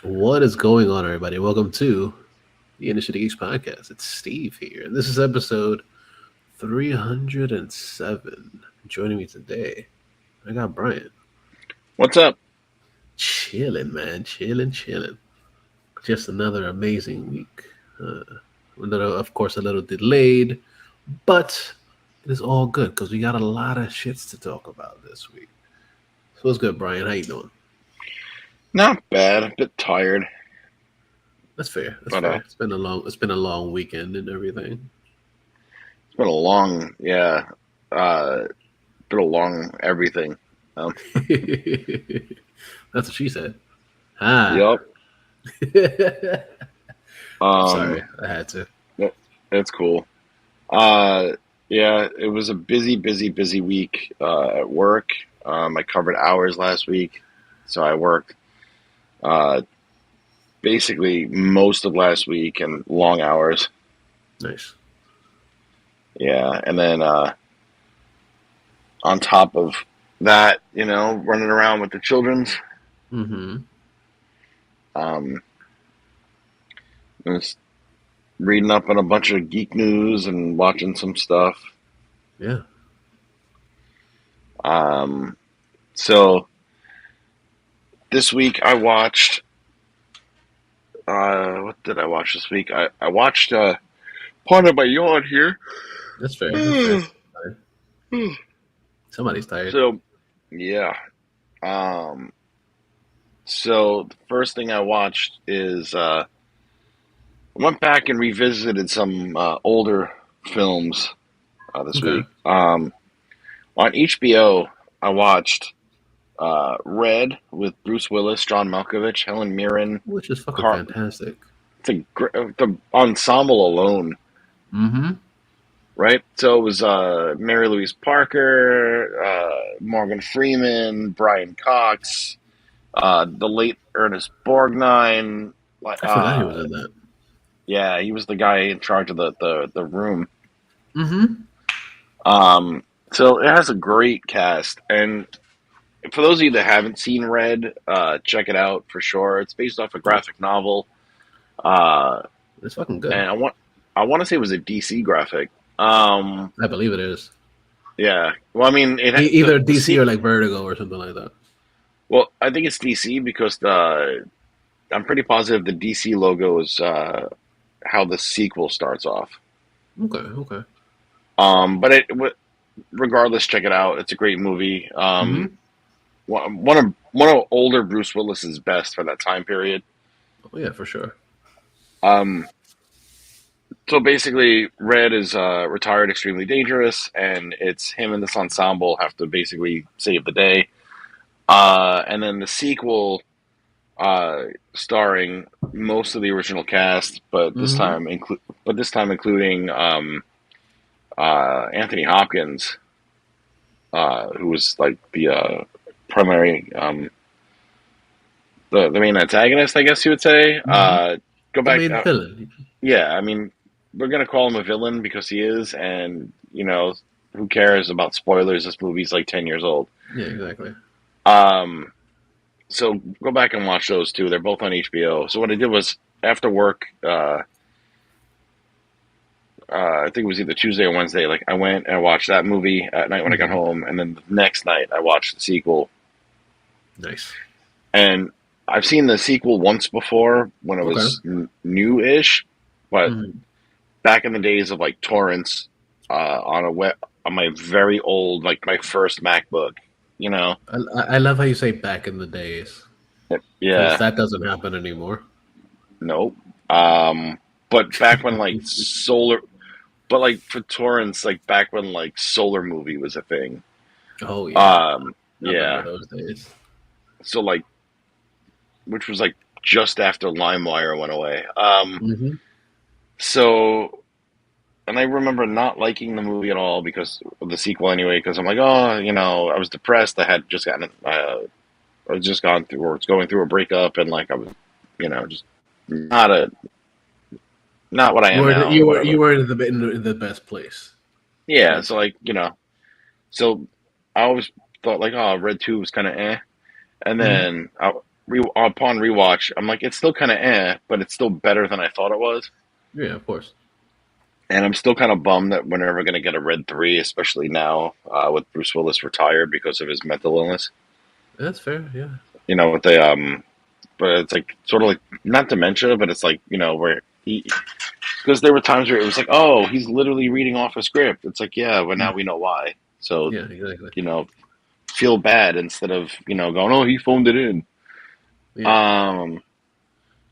What is going on, everybody? Welcome to the InnerCityGeeks podcast. It's Steve here, and this is episode 307. Joining me today, I got Brian. What's up? Chilling, man. Chilling. Just another amazing week. Uh, of course, a little delayed, but it is all good because we got a lot of shits to talk about this week. So what's good, Brian? How you doing? Not bad. A bit tired, That's fair. That's but fair. It's been a long weekend and everything. it's been a long, yeah, uh, been a long everything. Um, That's what she said. Ah. yep. I'm Um, sorry. I had to. that, that's cool. Uh, yeah, it was a busy week at work. I covered hours last week, so I worked uh, basically most of last week and long hours. Nice. Yeah, and then on top of that, running around with the children's. Mm-hmm. Um, was reading up on a bunch of geek news and watching some stuff. Yeah. Um, so this week I watched. What did I watch this week? I watched. Pardon my yawn here. That's fair. That's fair. Somebody's tired. So yeah. Um, so the first thing I watched is I went back and revisited some older films this Okay. week. On HBO, I watched Red with Bruce Willis, John Malkovich, Helen Mirren, Which is fucking Car. fantastic. The ensemble alone, Mm-hmm. right? So it was Mary Louise Parker, Morgan Freeman, Brian Cox, the late Ernest Borgnine. Like, I forgot he was in that. yeah, he was the guy in charge of the room. Mm-hmm. Um, so it has a great cast, and for those of you that haven't seen Red, check it out for sure. It's based off a Yeah. graphic novel, uh, It's fucking good. and I want to say it was a DC graphic. Um, I believe it is. yeah. Well, I mean, Either the DC or like Vertigo or something like that. well, I think it's DC because I'm pretty positive the DC logo is how the sequel starts off. Okay. But regardless, check it out. It's a great movie. Mm-hmm. One of older Bruce Willis's best for that time period. Oh yeah, for sure. Um, so basically, Red is retired, extremely dangerous, and it's him and this ensemble have to basically save the day. And then the sequel, starring most of the original cast, Mm-hmm. but this time including Anthony Hopkins, who was like the primary the main antagonist, I guess you would say. Mm-hmm. Go The back. main villain. Yeah, I mean, we're gonna call him a villain because he is, and who cares about spoilers? This movie's like 10 years old. Yeah, exactly. Um, so go back and watch those two. They're both on HBO. So what I did was after work, I think it was either Tuesday or Wednesday. Like I went and I watched that movie at night when I got Mm-hmm. home, and then the next night I watched the sequel. Nice. And I've seen the sequel once before when it Okay. was new-ish, but Mm-hmm. back in the days of like torrents on my very old, like my first MacBook, you know. I love how you say back in the days because Yeah, that doesn't happen anymore. nope. Um, but back when like solar, but like for torrents, like back when like Solar Movie was a thing. Oh yeah, Um, I remember yeah. those days. So like, which was like just after LimeWire went away. Mm-hmm. So and I remember not liking the movie at all because of the sequel anyway. Because I'm like, oh, I was depressed. I was just gone through or was going through a breakup, and like I was, just not a not what I You am were now you or were you whatever. were in the best place. Yeah, so Mentally. like so I always thought like, oh, Red 2 was kind of eh, and Mm-hmm. then upon rewatch, I'm like, it's still kind of but it's still better than I thought it was. Yeah, of course. And I'm still kind of bummed that we're never going to get a Red 3, especially now with Bruce Willis retired because of his mental illness. That's fair. Yeah. With but it's like sort of like not dementia, but it's like where he because there were times where it was like, oh, he's literally reading off a script. It's like, yeah, but now Mm. we know why. So Yeah, exactly. you know, feel bad instead of going, oh, he phoned it in. Yeah. Um,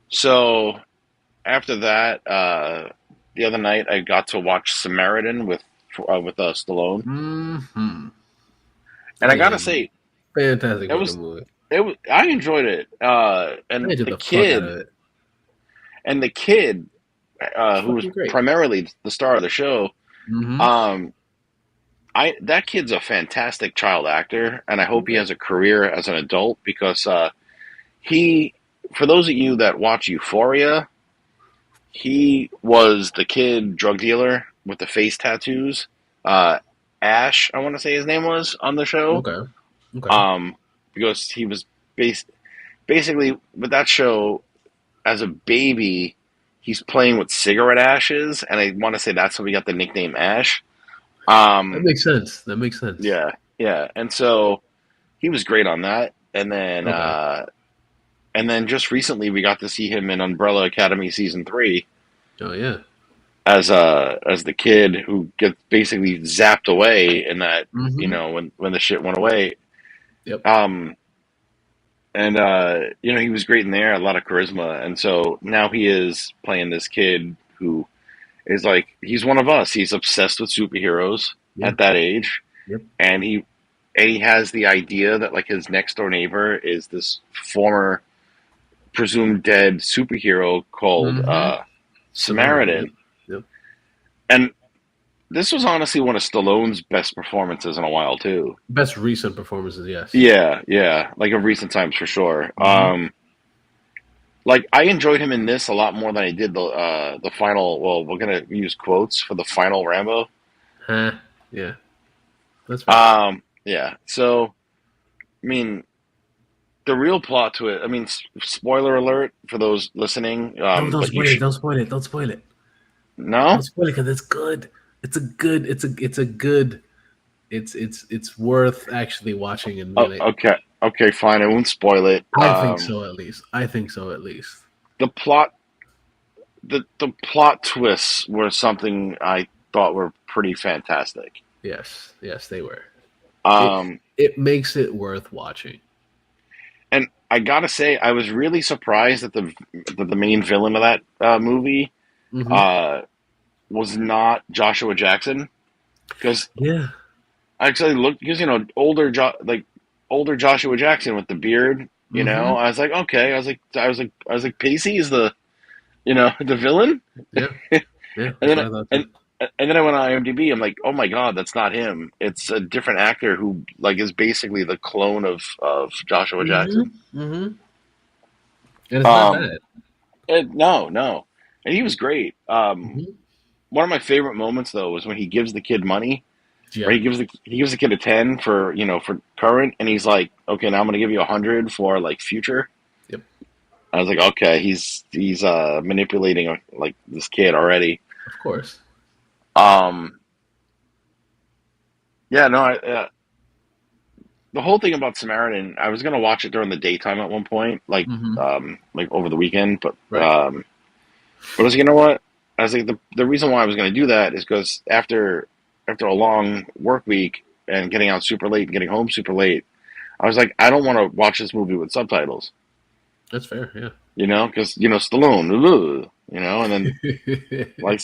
so after that, the other night I got to watch Samaritan with Stallone, Hmm. and Oh I yeah, gotta say, fantastic it fucking was movie. I enjoyed it. I enjoyed the fuck out of it. And the kid, It's who was fucking great. primarily the star of the show, Mm-hmm. um, that kid's a fantastic child actor, and I hope he Yeah. has a career as an adult because he, for those of you that watch Euphoria, he was the kid drug dealer with the face tattoos. Uh, Ash, I want to say his name was on the show, Okay. Okay. um, because he was bas- basically with that show as a baby. He's playing with cigarette ashes, and I want to say that's how we got the nickname Ash. That Um, makes sense. That makes sense. yeah, yeah, and so he was great on that. Okay. And then just recently we got to see him in Umbrella Academy season 3 Oh yeah. as the kid who gets basically zapped away in that Mm-hmm. when the shit went away. Yep. Um, and he was great in there, a lot of charisma, and so now he is playing this kid who is like he's one of us. He's obsessed with superheroes Yeah. at that age, Yep. and he has the idea that like his next door neighbor is this former presumed dead superhero called Mm-hmm. Samaritan. Yep. Samaritan. Yep. And this was honestly one of Stallone's best performances in a while too. Best recent performances, yes. Yeah, yeah, like of recent times for sure. Mm-hmm. Like I enjoyed him in this a lot more than I did the final. Well, we're gonna use quotes for the final Rambo. Huh. Yeah. That's fair. Yeah. So I mean, the real plot to it. I mean, spoiler alert for those listening. Don't But you spoil it. should Don't spoil it. Don't spoil it. Don't no. spoil it because it's good. It's a good. It's a good. It's worth actually watching and Oh, really. okay, okay, fine. I won't spoil it. I think so at least. I think so at least. The plot the plot twists were something I thought were pretty fantastic. Yes. Yes, they were. It Um, it makes it worth watching. and I gotta say, I was really surprised that the main villain of that movie Hmm. uh, was not Joshua Jackson because Yeah. I actually looked because older Joshua Jackson with the beard. Hmm. I was like, okay. I was like, Pacey is the the villain, Yeah. Yeah. and That's then what I thought and too. and then I went on IMDb. I'm like, oh my god, that's not him. It's a different actor who like is basically the clone of Joshua Hmm. Jackson. Hmm. And it's not Um, bad. no, no, and he was great. Hmm. One of my favorite moments though was when he gives the kid money, or Yeah. he gives the kid a 10 for for current, and he's like, okay, now I'm gonna give you 100 for like future. Yep. I was like, okay, he's manipulating like this kid already. Of course. Um, yeah, no, the whole thing about Samaritan, I was gonna watch it during the daytime at one point, Hmm. like over the weekend, Right. but I was like, you know what? I was like, the reason why I was gonna do that is because after a long work week and getting out super late and getting home super late, I was like, I don't want to watch this movie with subtitles, That's fair. Yeah. because Stallone, and then like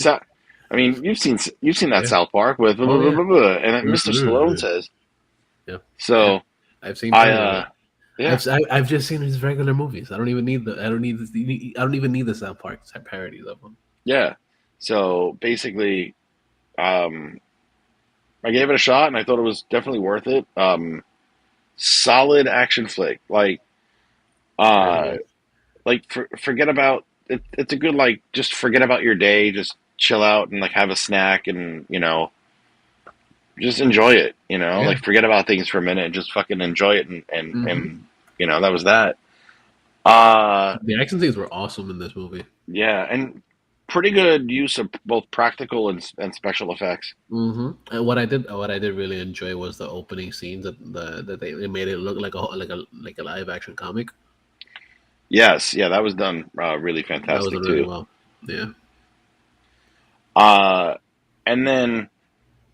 I mean, you've seen that Yeah. South Park with Oh yeah. and then Mr. Stallone says Yeah. Yeah. so. I've seen I plenty of it. Yeah, I've just seen his regular movies. I don't even need the. I don't need the. I don't even need the South Park parodies of them. yeah. So basically, um, I gave it a shot, and I thought it was definitely worth it. Solid action flick, Very uh, nice. forget about it. It's a good just forget about your day, just chill out and like have a snack, and just enjoy it. Yeah. Like forget about things for a minute and just fucking enjoy it, and Hmm. that was that. Uh, The action scenes were awesome in this movie. yeah, and pretty good use of both practical and special effects. And what I did really enjoy was the opening scenes that they made it look like a live action comic. Yes, yeah, that was done really That was fantastic done really too. well. Yeah. Uh, and then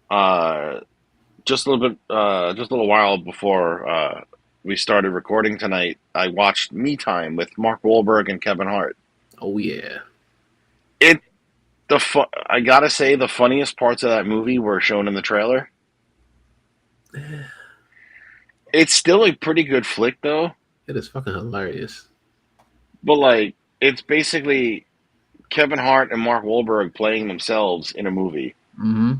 uh, just a little while before we started recording tonight, I watched Me Time with Mark Wahlberg and Kevin Hart. Oh yeah. It I gotta say the funniest parts of that movie were shown in the trailer. It's still a pretty good flick though, It is fucking hilarious. but like it's basically Kevin Hart and Mark Wahlberg playing themselves in a movie, Mm-hmm.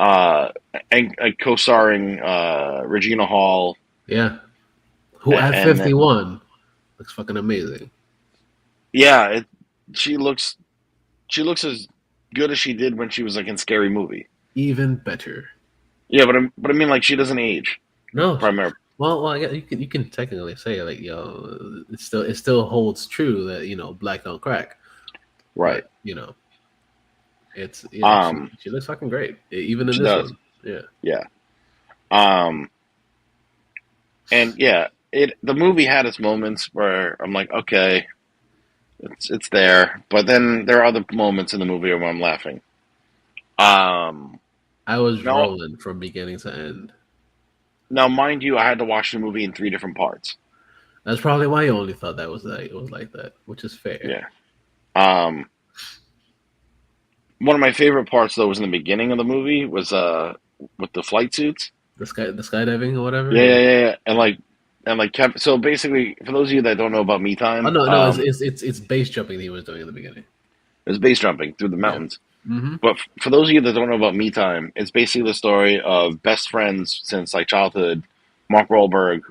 uh, and co-starring Regina Hall, Yeah. Who at and 51 looks fucking amazing. yeah, she looks she looks as good as she did when she was like in Scary Movie. Even better. Yeah, but I mean like she doesn't age. No. Primarily, Well, I guess you can technically say like it still holds true that black don't crack, right? but it's Um, she looks fucking great even in she this does. one. Yeah. Yeah. Um, and yeah, the movie had its moments where I'm like, okay, it's there, but then there are other moments in the movie where I'm laughing. Um, I was now, rolling from beginning to end. now, mind you, I had to watch the movie in three different parts. That's probably why you only thought that was like it was like that, which is fair. Yeah. Um, one of my favorite parts though was in the beginning of the movie was with the flight suits. The skydiving or whatever. Yeah, Yeah. yeah, yeah, yeah. And like kept so basically for those of you that don't know about Me Oh Time, no, it's base jumping he was doing in the beginning. it was base jumping through the Yeah. mountains. Mm-hmm. But for those of you that don't know about Me Time, it's basically the story of best friends since like childhood, Mark Wahlberg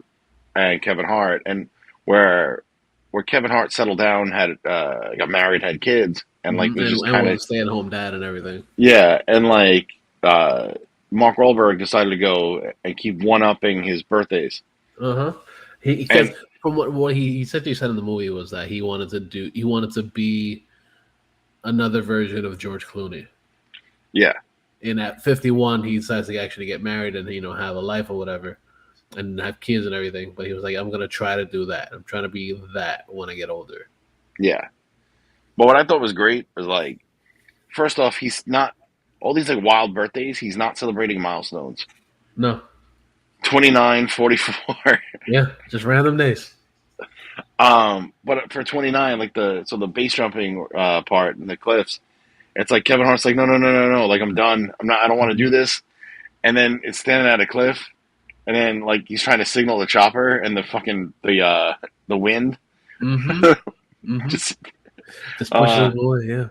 and Kevin Hart, and where where Kevin Hart settled down, had got married, had kids, and like Mm-hmm. was just And kind was of a stay at home dad and everything. yeah, and like Mark Wahlberg decided to go and keep one upping his birthdays, Uh huh. Because and from what he said in the movie was that he wanted to be another version of George Clooney. yeah, And at 51, he decides to actually get married and have a life or whatever, and have kids and everything. But he was like, I'm gonna try to do that. I'm trying to be that when I get older. yeah. But what I thought was great was like first off, he's not all these like wild birthdays. He's not celebrating milestones. No, 29, 44. yeah, just random days. But for 29, like the base jumping part in the cliffs, it's like Kevin Hart's like, no, no, no, no, no, like I'm done. I don't want to do Mm-hmm. this. And then it's standing at a cliff, and then like he's trying to signal the chopper, and the wind Mm-hmm. Mm-hmm. just. Just pushes Uh, him away. Yeah.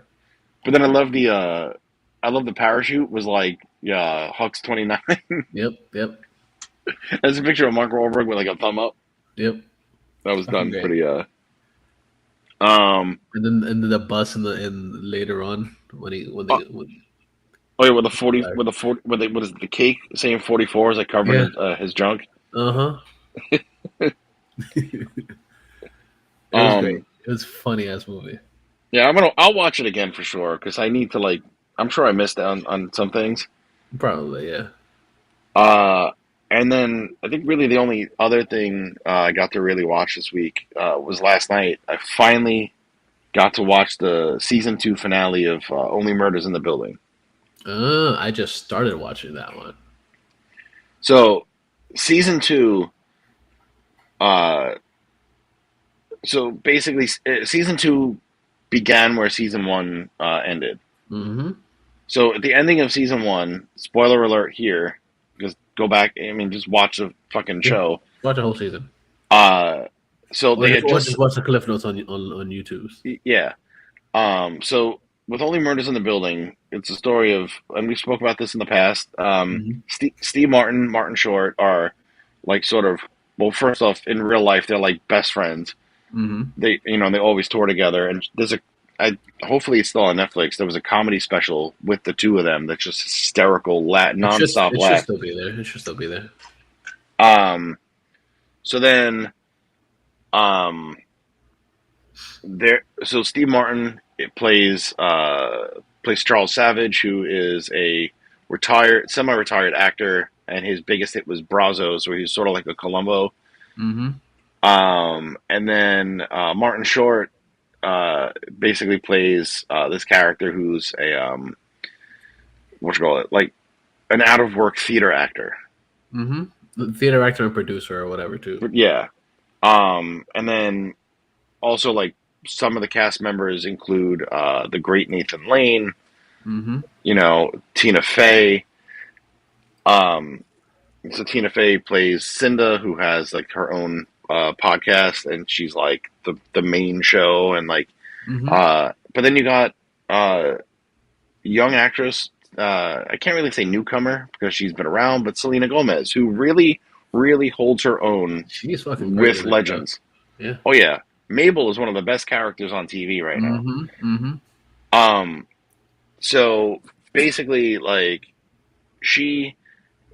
but then I love the parachute was like yeah Hux 29. Yep. Yep. There's a picture of Mark Wahlberg with like a thumb up. Yep. That was Fucking done great. pretty um And then the bus and later on oh, oh yeah with the 40 hilarious. with the 40 with the, what is it, the cake saying 44 is like covering Yeah. his junk. Uh huh. It was great. Um It was a funny ass movie. yeah, I'll watch it again for sure because I need to like I'm sure I missed out on some things. Probably, yeah. Uh and then I think really the only other thing I got to really watch this week was last night. I finally got to watch the season 2 finale of Only Murders in the Building. I just started watching that one. So season 2 uh so basically season 2 began where season 1 ended. Mm-hmm. So at the ending of season 1, spoiler alert here, just go back, I mean just watch the fucking Yeah. show. Watch the whole season, Uh so they had or just just watch the cliff notes on YouTube. yeah. So with Only Murders in the Building, it's a story of, and we spoke about this in the past. Mm-hmm. Steve Martin, Martin Short are like sort of, well, first off, in real life, they're like best friends. Mm-hmm. They always tour together. And hopefully it's still on Netflix. There was a comedy special with the two of them that's just hysterical, nonstop It should laugh. still be there. It should still be there. Um, so then, Um, there. So Steve Martin plays Charles Savage, who is a semi-retired actor, and his biggest hit was Brazos, where he's sort of like a Columbo. Mm-hmm. And then Martin Short basically plays this character who's a what you call it, like an out of work theater actor. Mm-hmm. Theater actor and producer or whatever too. But yeah. And then also like some of the cast members include the great Nathan Lane, Mm-hmm. Tina Fey. Um, so Tina Fey plays Cinda, who has like her own podcast, and she's like the main show, and like Mm-hmm. but then you got young actress. I can't really say newcomer because she's been around, but Selena Gomez, who really, really holds her own She's fucking great with in that show. legends. Yeah. Oh yeah, Mabel is one of the best characters on TV right now. Mm-hmm. Mm-hmm. Um, so basically, like she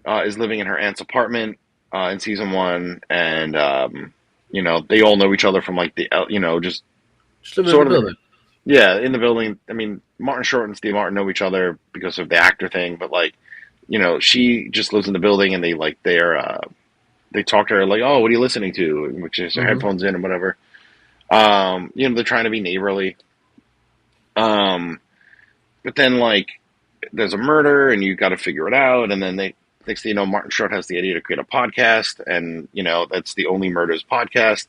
is living in her aunt's apartment in season one, and they all know each other from like just Just living in the sort of building. yeah in the building. I mean, Martin Short and Steve Martin know each other because of the actor thing, but like she just lives in the building, and they talk to her like, oh, what are you listening to? Which is her Mm-hmm. headphones in and whatever. They're trying to be neighborly. Um, but then like there's a murder and you got to figure it out. And then next thing you know, Martin Short has the idea to create a podcast, and that's the Only Murders podcast.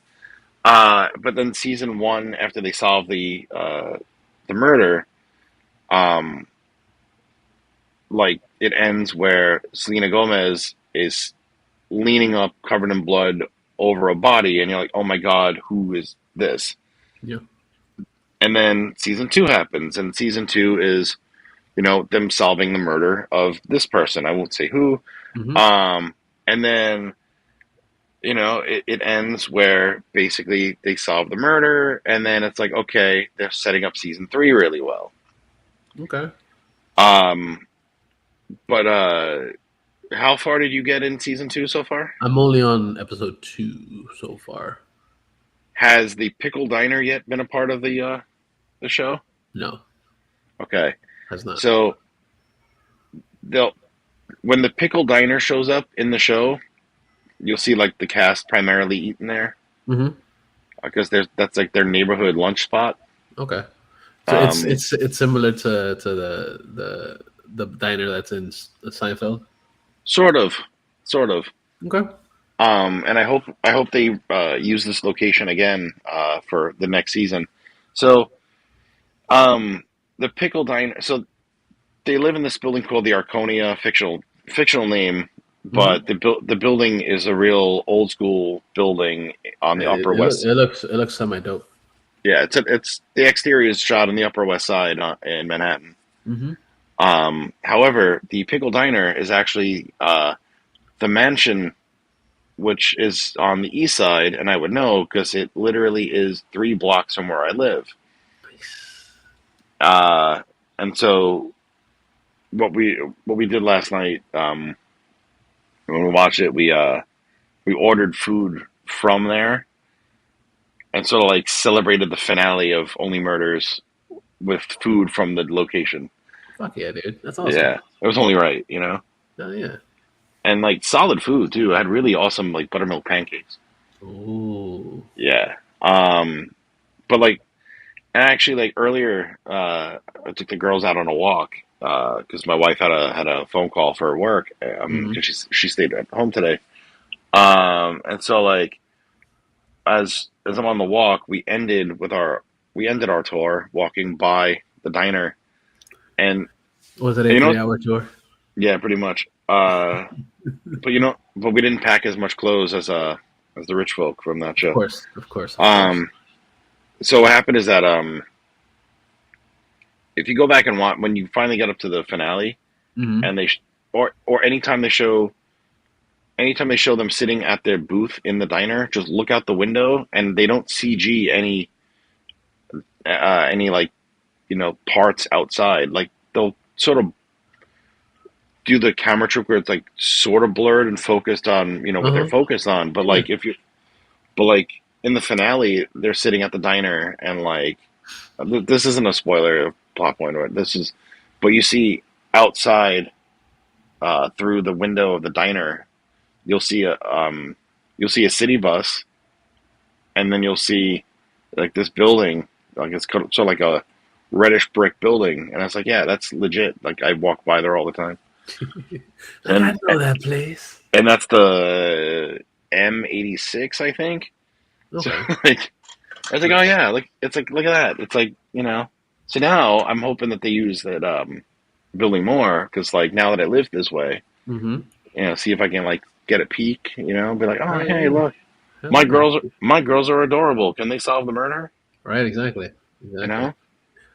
But then season one, after they solve the murder, um, like it ends where Selena Gomez is leaning up, covered in blood, over a body, and you're like, oh my god, who is this? Yeah. And then season two happens, and season two is them solving the murder of this person. I won't say who. Mm-hmm. And then it ends where basically they solve the murder, and then it's like, okay, they're setting up season three really well. Okay. Um, but how far did you get in season two so far? I'm only on episode 2 so far. Has the Pickle Diner yet been a part of the show? No, Okay, has not. so they'll when the Pickle Diner shows up in the show, you'll see like the cast primarily eating there Mm-hmm. because that's like their neighborhood lunch spot. Okay. So it's Um, it's it's similar to the diner that's in Seinfeld. sort of, sort of. Okay. And I hope they use this location again for the next season. So the Pickle Diner. So they live in this building called the Arconia, fictional name, Mm-hmm. but the building is a real old school building on the Upper West. It looks semi dope. Yeah, it's the exterior is shot on the Upper West Side in Manhattan. Mm-hmm. However, the Pickle Diner is actually the mansion, which is on the east side, and I would know because it literally is 3 blocks from where I live. And so what we did last night when we watched it, we ordered food from there and sort of like celebrated the finale of Only Murders with food from the location. Fuck yeah, dude. That's awesome. Yeah, it was only right. Oh yeah. And like solid food too. I had really awesome like buttermilk pancakes. Ooh. Yeah. But like, and actually, like earlier, I took the girls out on a walk because my wife had a phone call for work Mm-hmm. because she stayed at home today. And so like as I'm on the walk, we ended our tour walking by the diner, and, Was it and a 3 hour tour? yeah, pretty much. But we didn't pack as much clothes as the rich folk from that Of show. course, of course, of course. Um, so what happened is that if you go back and watch when you finally get up to the finale, Mm-hmm. and or anytime they show them sitting at their booth in the diner, just look out the window and they don't CG any like parts outside. Like they'll sort of do the camera trick where it's like sort of blurred and focused on what they're Uh-huh. focused on. But Yeah. like if you but like in the finale, they're sitting at the diner and like this isn't a spoiler of plot point, or this is, but you see outside through the window of the diner, you'll see a city bus, and then you'll see like this building, like it's sort of like a reddish brick building, and I was like, yeah, that's legit. Like I walk by there all the time, Like I and know that place. and that's the M86, I think. So Okay, like I was like, oh nice. yeah, like it's like look at that. It's like So now I'm hoping that they use that building more because like now that I live this way, Mm-hmm. see if I can like get a peek. Be like, oh Hell hey, yeah. look, Hell yeah. my girls are adorable. Can they solve the murder? Right. Exactly. You Exactly. know.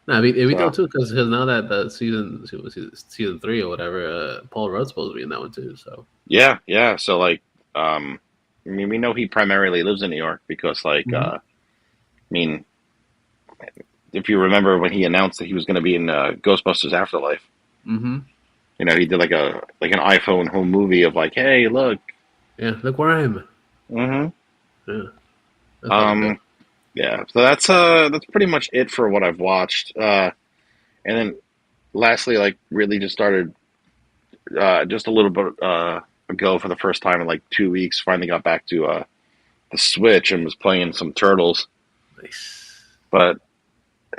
No, I mean, we do So too because now that the season three or whatever, Paul Rudd's supposed to be in that one too. So. yeah, yeah. So like, I mean, we know he primarily lives in New York because like, Mm-hmm. I mean, if you remember when he announced that he was going to be in Ghostbusters Afterlife, Mm-hmm. he did like an iPhone home movie of like, hey, look. Yeah. Look where I am. hmm Yeah. That's fucking dope. Um, yeah. So that's pretty much it for what I've watched. And then lastly, like really just started just a little bit ago for the first time in like 2 weeks. Finally got back to the Switch and was playing some Turtles. Nice. But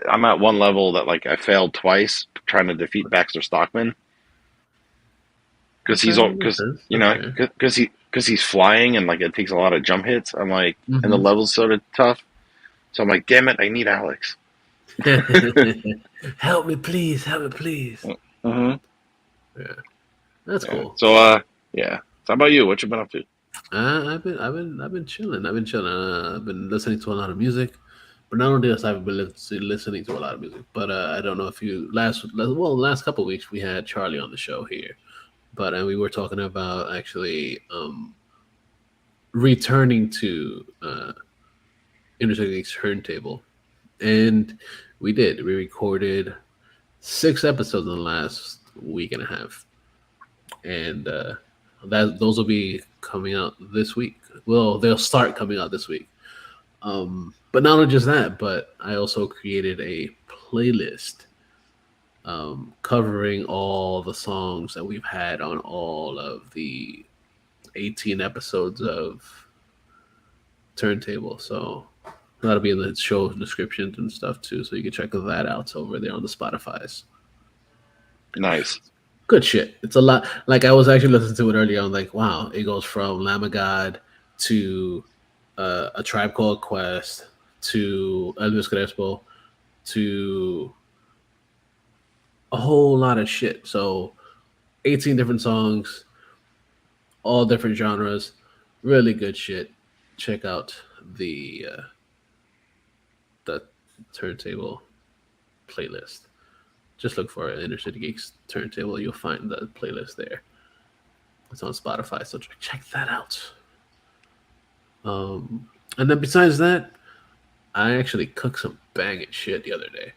I'm at one level that like I failed twice trying to defeat Baxter Stockman because Okay, he's that all makes because sense. That's fair. he's flying and like it takes a lot of jump hits. I'm like, and the Mm-hmm. level's sort of tough. So I'm like, damn it, I need Alex. Help me, please. Help me, please. hmm Yeah, that's Yeah. cool. So yeah. So how about you? What you been up to? I've been chilling. I've been chilling. I've been listening to a lot of music, but not only this, I've been listening to a lot of music. But I don't know if you last couple of weeks we had Charlie on the show here, but we were talking about actually returning to InnerCityGeeks turntable, and we did. We recorded 6 episodes in the last week and a half, and that those will be coming out this week. Well, they'll start coming out this week. But not only just that, but I also created a playlist covering all the songs that we've had on all of the 18 episodes of Turntable. So that'll be in the show descriptions and stuff too. So you can check that out over there on the Spotify's. Nice. Good shit. It's a lot. Like I was actually listening to it earlier. I'm like, wow, it goes from Lamb of God to a Tribe Called Quest to Elvis Crespo to a whole lot of shit. So 18 different songs, all different genres, really good shit. Check out the turntable playlist. Just look for Inner City Geeks turntable. You'll find the playlist there. It's on Spotify, so check that out. Um, and then besides that, I actually cooked some banging shit the other day.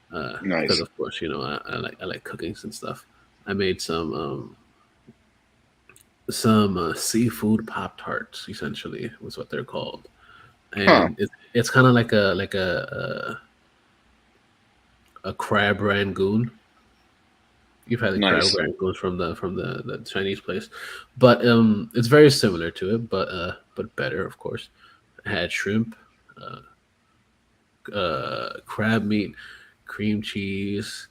Because Nice. of course, I like cookings and stuff. I made some seafood pop tarts. Essentially, was what they're called, Huh. and it's kind of like a crab rangoon. You've had the crab Nice. rangoons from the Chinese place, but it's very similar to it, but better, of course. I had shrimp, uh, crab meat, cream cheese,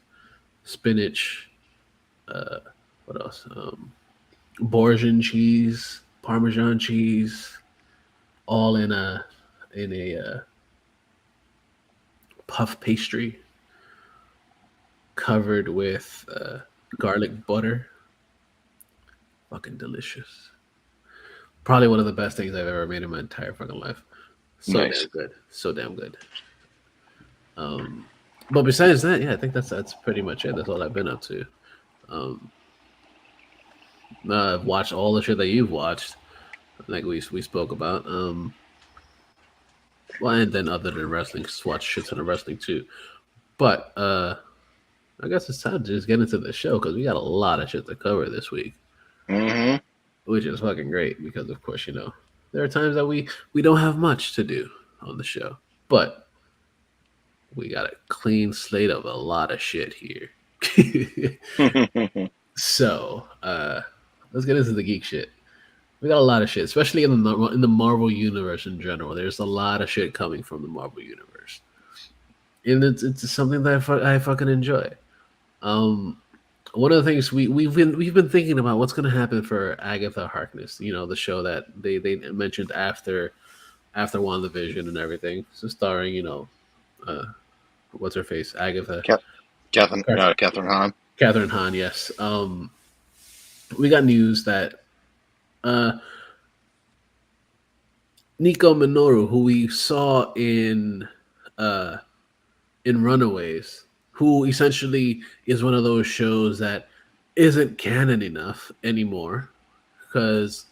spinach. Uh, what else? Bourguignon cheese, Parmesan cheese, all in a puff pastry covered with garlic butter. Fucking delicious. Probably one of the best things I've ever made in my entire fucking life. So damn Nice. good. So damn good. Um, but besides that, yeah, I think that's pretty much it. That's all I've been up to. Um, I've watched all the shit that you've watched, like we spoke about. Well, and then other than wrestling, just watch shit ton of wrestling too. But I guess it's time to just get into the show because we got a lot of shit to cover this week, hmm which is fucking great because of course there are times that we don't have much to do. on the show. But we got a clean slate of a lot of shit here. So let's get into the geek shit. We got a lot of shit, especially in the Marvel universe in general. There's a lot of shit coming from the Marvel universe, and it's something that I fucking enjoy. Um, One of the things we've been thinking about what's going to happen for Agatha Harkness. You know, the show that they mentioned after WandaVision and everything. So starring, uh, what's her face, Agatha Catherine Hahn. Catherine Hahn. Yes. We got news that uh, Nico Minoru, who we saw uh, in Runaways, who essentially is one of those shows that isn't canon enough anymore because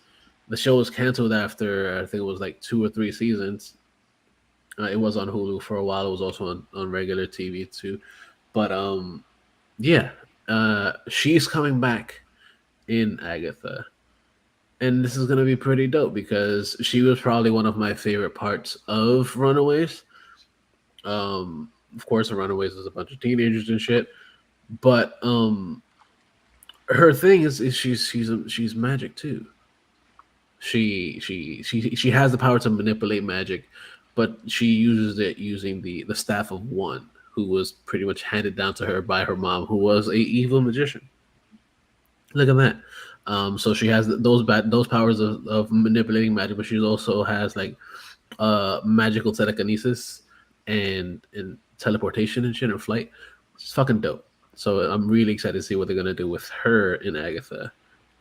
the show was canceled after I think it was like 2 or 3 seasons. It was on Hulu for a while. It was also on regular TV too. But yeah, she's coming back in Agatha, and this is gonna be pretty dope because she was probably one of my favorite parts of Runaways. Of course, the Runaways is a bunch of teenagers and shit, but her thing is she's magic too. She has the power to manipulate magic, but she uses it using the staff of one, who was pretty much handed down to her by her mom, who was a evil magician. Look at that. So she has those powers of manipulating magic, but she also has like magical telekinesis and teleportation and shit and flight. It's fucking dope. So I'm really excited to see what they're gonna do with her in Agatha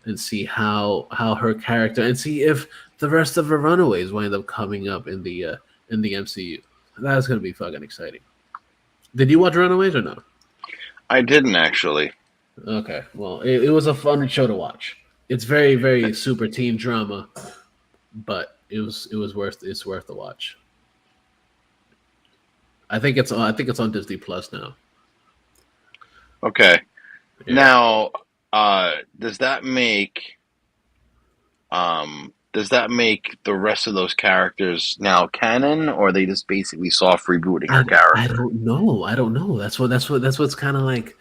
and see how her character and see if the rest of the Runaways wind up coming up in the MCU. That's gonna be fucking exciting. Did you watch Runaways or no? I didn't actually. Okay, well, it was a fun show to watch. It's very very super teen drama, but it was worth the watch. I think it's on Disney Plus now. Okay. Yeah. Now, does that make the rest of those characters now canon, or are they just basically soft rebooting her I character? don't know. I don't know. That's what's kind of like,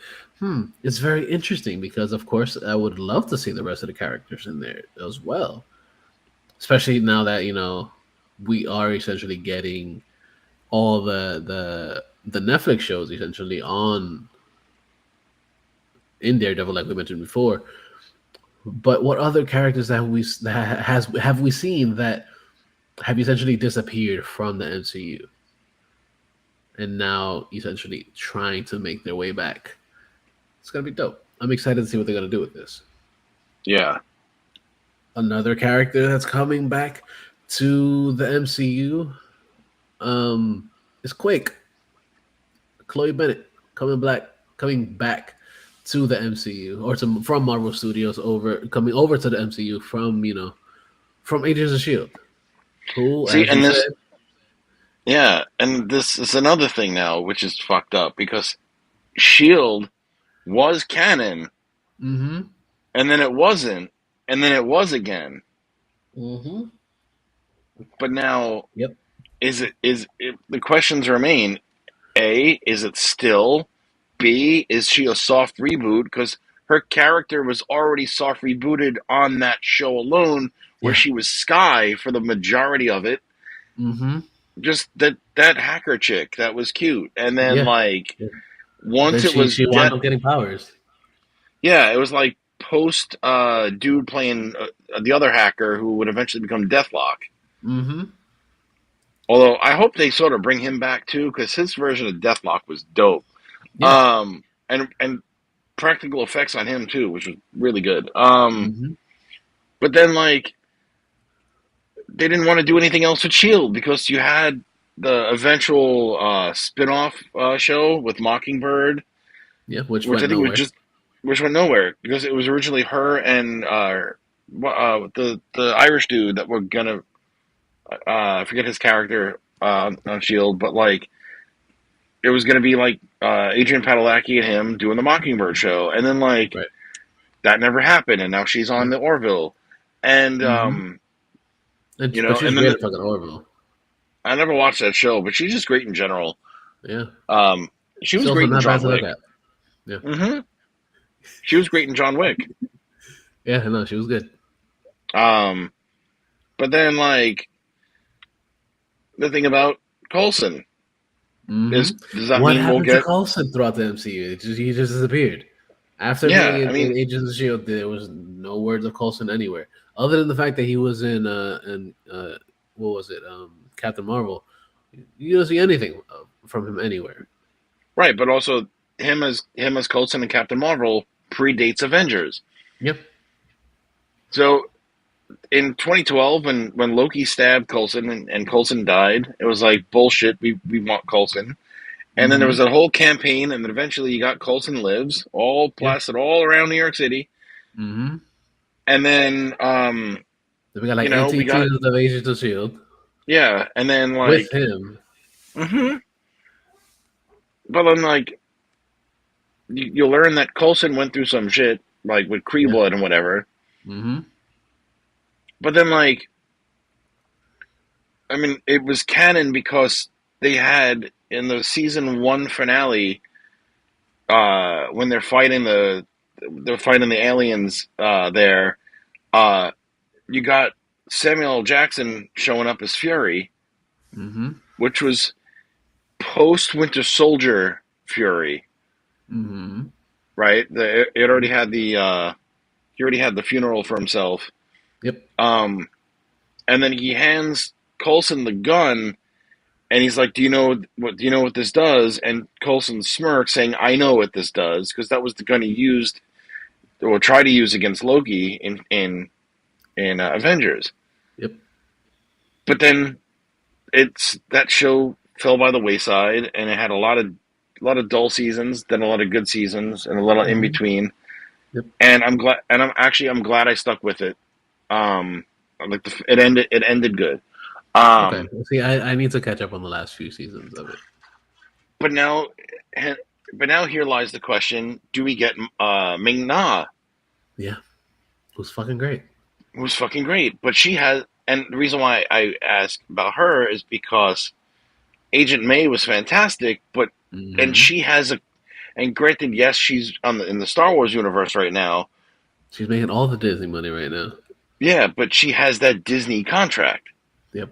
It's very interesting because, of course, I would love to see the rest of the characters in there as well. Especially now that we are essentially getting all the Netflix shows essentially on in Daredevil, like we mentioned before. But what other characters have we seen that have essentially disappeared from the MCU and now essentially trying to make their way back? It's gonna be dope. I'm excited to see what they're gonna do with this. Yeah. Another character that's coming back to the MCU is Quake. Chloe Bennett coming back to the MCU or from Marvel Studios coming over to the MCU from Agents of Shield. Who, See, as you and said, this is another thing now, which is fucked up because Shield was canon, mm-hmm, and then it wasn't, and then it was again. mm-hmm, But now, yep, the questions remain: A, is it still? B, is she a soft reboot? Because her character was already soft rebooted on that show alone, where yeah, she was Sky for the majority of it. mm-hmm, Just that hacker chick that was cute, and then yeah. like Yeah. Then once it she was she wound death, up getting powers. yeah, it was like post dude playing the other hacker who would eventually become Deathlock. Mm-hmm. Although I hope they sort of bring him back too, because his version of Deathlock was dope. Yeah. And practical effects on him too, which was really good. Mm-hmm. But then like they didn't want to do anything else with Shield because you had the eventual spin-off show with Mockingbird, Yeah, which which I went think was nowhere. just which went nowhere because it was originally her and the Irish dude that were gonna I forget his character on Shield, but like it was gonna be like Adrian Padalecki and him doing the Mockingbird show, and then like Right. that never happened, and now she's on Yep. the Orville, and Mm-hmm. But and she's then great at fucking Orville. I never watched that show, but she's just great in general. Yeah, Um, she she's was also great in not bad John to look Wick. at. Yeah, hmm She was great in John Wick. yeah, no, she was good. Um, but then like the thing about Coulson Hmm. is, does that What mean we'll happened to get? Coulson throughout the MCU? He just disappeared. After being Yeah, I in mean, Agents of Shield, there was no words of Coulson anywhere, other than the fact that he was in what was it, Captain Marvel. You don't see anything from him anywhere. right, but also him as Coulson and Captain Marvel predates Avengers. Yep. So in 2012, when Loki stabbed Coulson and Coulson died, it was like bullshit. We want Coulson, and then there was Mm-hmm. a whole campaign, and then eventually you got Coulson Lives, all Yeah. plastered all around New York City, Mm-hmm. and then Then we got like we 18 got seasons of Agents of Shield yeah, and then with like him. hmm but then like you learn that Coulson went through some shit like with Kree Yeah. blood and whatever, Mm-hmm. but then like I mean it was canon because they had in the season one finale when they're fighting the aliens there. Uh, you got Samuel L. Jackson showing up as Fury, Mm-hmm. which was post Winter Soldier Fury, Mm-hmm. right? It already had he already had the funeral for himself. Yep. Um, and then he hands Coulson the gun, and he's like, Do you know what this does?" And Coulson smirks, saying, "I know what this does," because that was the gun he used or tried to use against Loki in Avengers. Yep. But then it's that show fell by the wayside, and it had a lot of dull seasons, then a lot of good seasons, and a little in Mm-hmm. between. Yep. And I'm glad I stuck with it. Um, like it ended good. Okay. Um, See, I need to catch up on the last few seasons of it. but now, but now here lies the question: do we get Ming Na, Yeah. It was fucking great. who's fucking great, but she has. And the reason why I ask about her is because Agent May was fantastic, but and Mm-hmm. she has a and granted, yes, she's in the Star Wars universe right now. She's making all the Disney money right now. Yeah, but she has that Disney contract. Yep.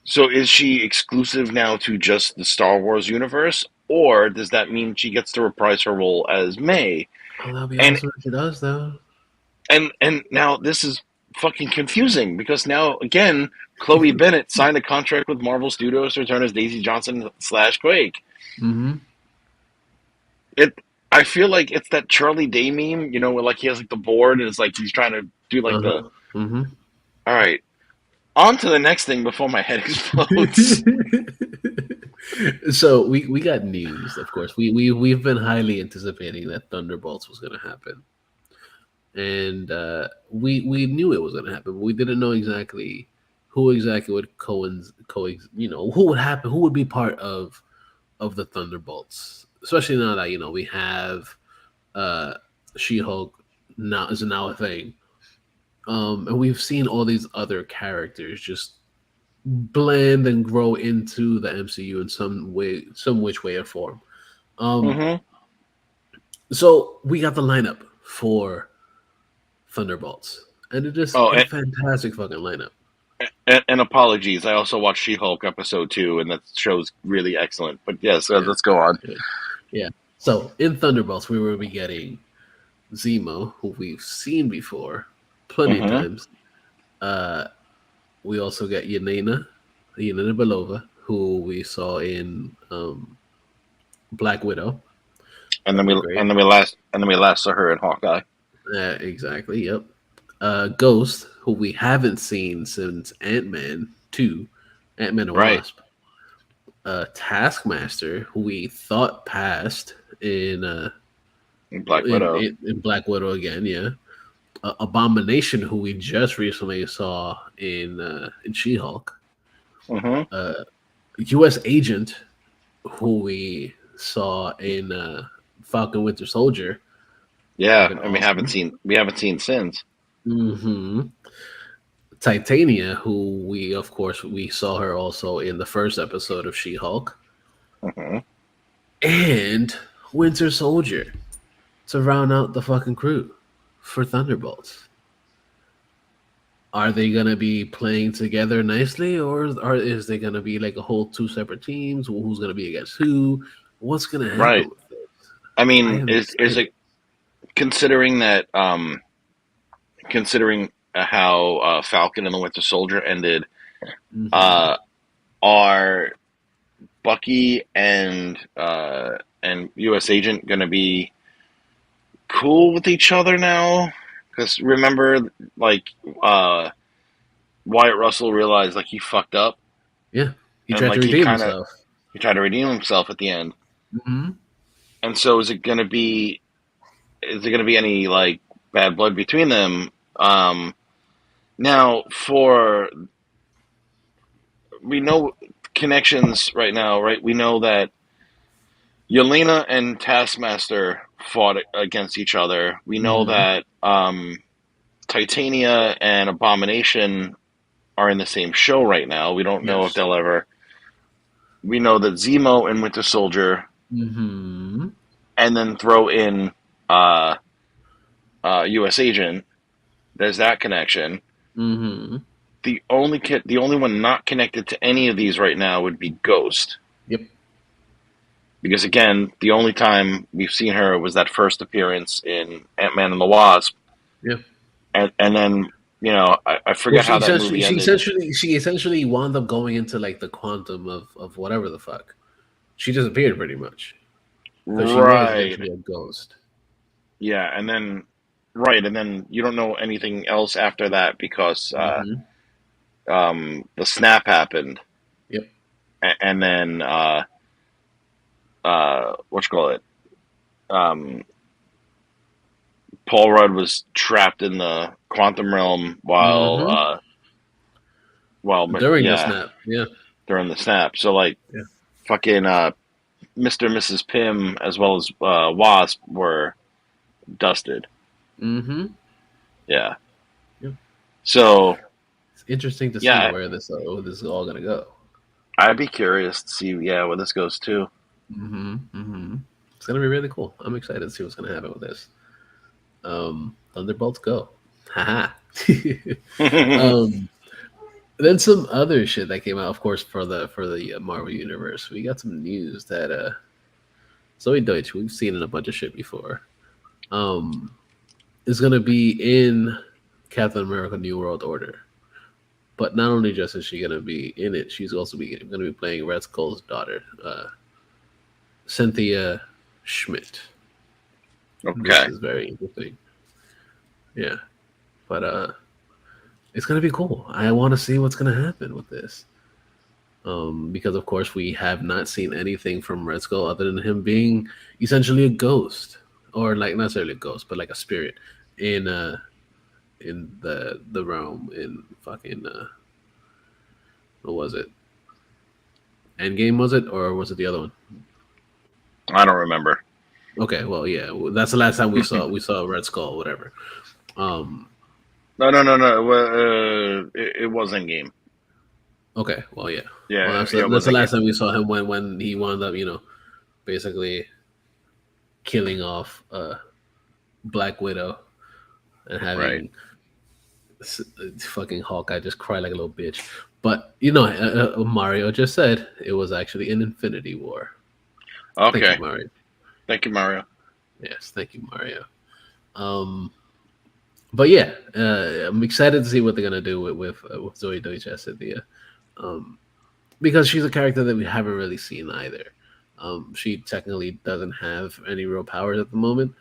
So is she exclusive now to just the Star Wars universe, or does that mean she gets to reprise her role as May? Oh, that'll be And awesome if she does, though. and now this is fucking confusing because now again, Chloe Bennett signed a contract with Marvel Studios to return as Daisy Johnson slash Quake. Mm-hmm. It I feel like it's that Charlie Day meme, where like he has like the board and it's like he's trying to do like the Uh-huh. Mm-hmm. all right, on to the next thing before my head explodes. So we got news, of course. We've been highly anticipating that Thunderbolts was going to happen, and we knew it was going to happen, but we didn't know exactly who exactly would who would happen, who would be part of the Thunderbolts, especially now that we have uh She-Hulk now a thing, and we've seen all these other characters just blend and grow into the MCU in some way, some which way or form. Um, hmm so we got the lineup for Thunderbolts, and it is Oh, a fantastic fucking lineup. and apologies. I also watched She-Hulk episode 2, and that show's really excellent. But yes, Yeah, let's go on. yeah, yeah. So in Thunderbolts, we will be getting Zemo, who we've seen before plenty of hmm times. Uh, we also get Yelena Belova, who we saw in Black Widow. And That'll then be we great. and then we last saw her in Hawkeye. Exactly. Yep. Ghost, who we haven't seen since Ant-Man 2, Ant-Man and Right, Wasp. Taskmaster, who we thought passed in Black Widow. in Black Widow again. Yeah. Abomination, who we just recently saw in She-Hulk. hmm Uh, U.S. Agent, who we saw in Falcon Winter Soldier. That'd Yeah, been and awesome. we haven't seen since. Hmm. Titania, who we of course we saw her also in the first episode of She-Hulk, Hmm. and Winter Soldier to round out the fucking crew for Thunderbolts. Are they gonna be playing together nicely, or is they gonna be like a whole two separate teams? Who's gonna be against who? What's gonna Right. happen with this? I I mean, am is excited. it considering that considering how Falcon and the Winter Soldier ended? Hmm. Uh, are Bucky and U.S. Agent going to be cool with each other now? Because remember, like uh, Wyatt Russell realized like he fucked up, Yeah, he and tried to like redeem himself. he tried to redeem himself at the end. Hmm. And so is it going to be? Is there going to be any like bad blood between them? Now for we know connections right now, right? We know that Yelena and Taskmaster fought against each other. We know Hmm. that Titania and Abomination are in the same show right now. We don't know if Yes. they'll ever. We know that Zemo and Winter Soldier, Hmm. and then throw in uh, U.S. Agent. There's that connection. Hmm. The only one not connected to any of these right now would be Ghost, Yep. because again, the only time we've seen her was that first appearance in Ant-Man and the Wasp, Yep. and then I Well, forget how that movie ended. she essentially wound up going into like the quantum of whatever the fuck. She disappeared pretty much because she was Right. essentially a ghost. Yeah, and then right, and then you don't know anything else after that because Hmm. the snap happened, Yep. and then what you call it? Um, Paul Rudd was trapped in the quantum realm Hmm. while During the yeah, snap. Yeah. during the snap. So like Yeah. fucking Mr. and Mrs. Pym as well as Wasp were dusted. Hmm. Yeah. Yeah. So It's interesting to see yeah, where this is all gonna go. I'd be curious to see where this goes to. Hmm. Hmm. It's gonna be really cool. I'm excited to see what's gonna happen with this. Thunderbolts go. Haha. um, then some other shit that came out, of course, for the Marvel universe. We got some news that Zoe Deutsch, we've seen in a bunch of shit before, um, is gonna be in Captain America: New World Order. But not only just is she gonna be in it, she's also gonna be playing Red Skull's daughter, Cynthia Schmidt. This Okay. is very interesting. Yeah, but it's gonna be cool. I want to see what's gonna happen with this. Because of course we have not seen anything from Red Skull other than him being essentially a ghost, or like not necessarily a ghost, but like a spirit in the realm in fucking what was it? Endgame was it, or was it the other one? I don't remember. Okay, well yeah, that's the last time we saw Red Skull, whatever. Um, No, no, no, no. It was in game. okay, well yeah, well Yeah, that's yeah, it that's was the in game. last time we saw him when he wound up basically killing off Black Widow and Right. having fucking Hawkeye just cry like a little bitch. But Mario just said it was actually an Infinity War. Thank you, Okay. Mario. Thank you, Mario. Yes, thank you, Mario. Um, but yeah, I'm excited to see what they're gonna do with Zoe Deutsch as Cynthia, um, because she's a character that we haven't really seen either. She technically doesn't have any real powers at the moment,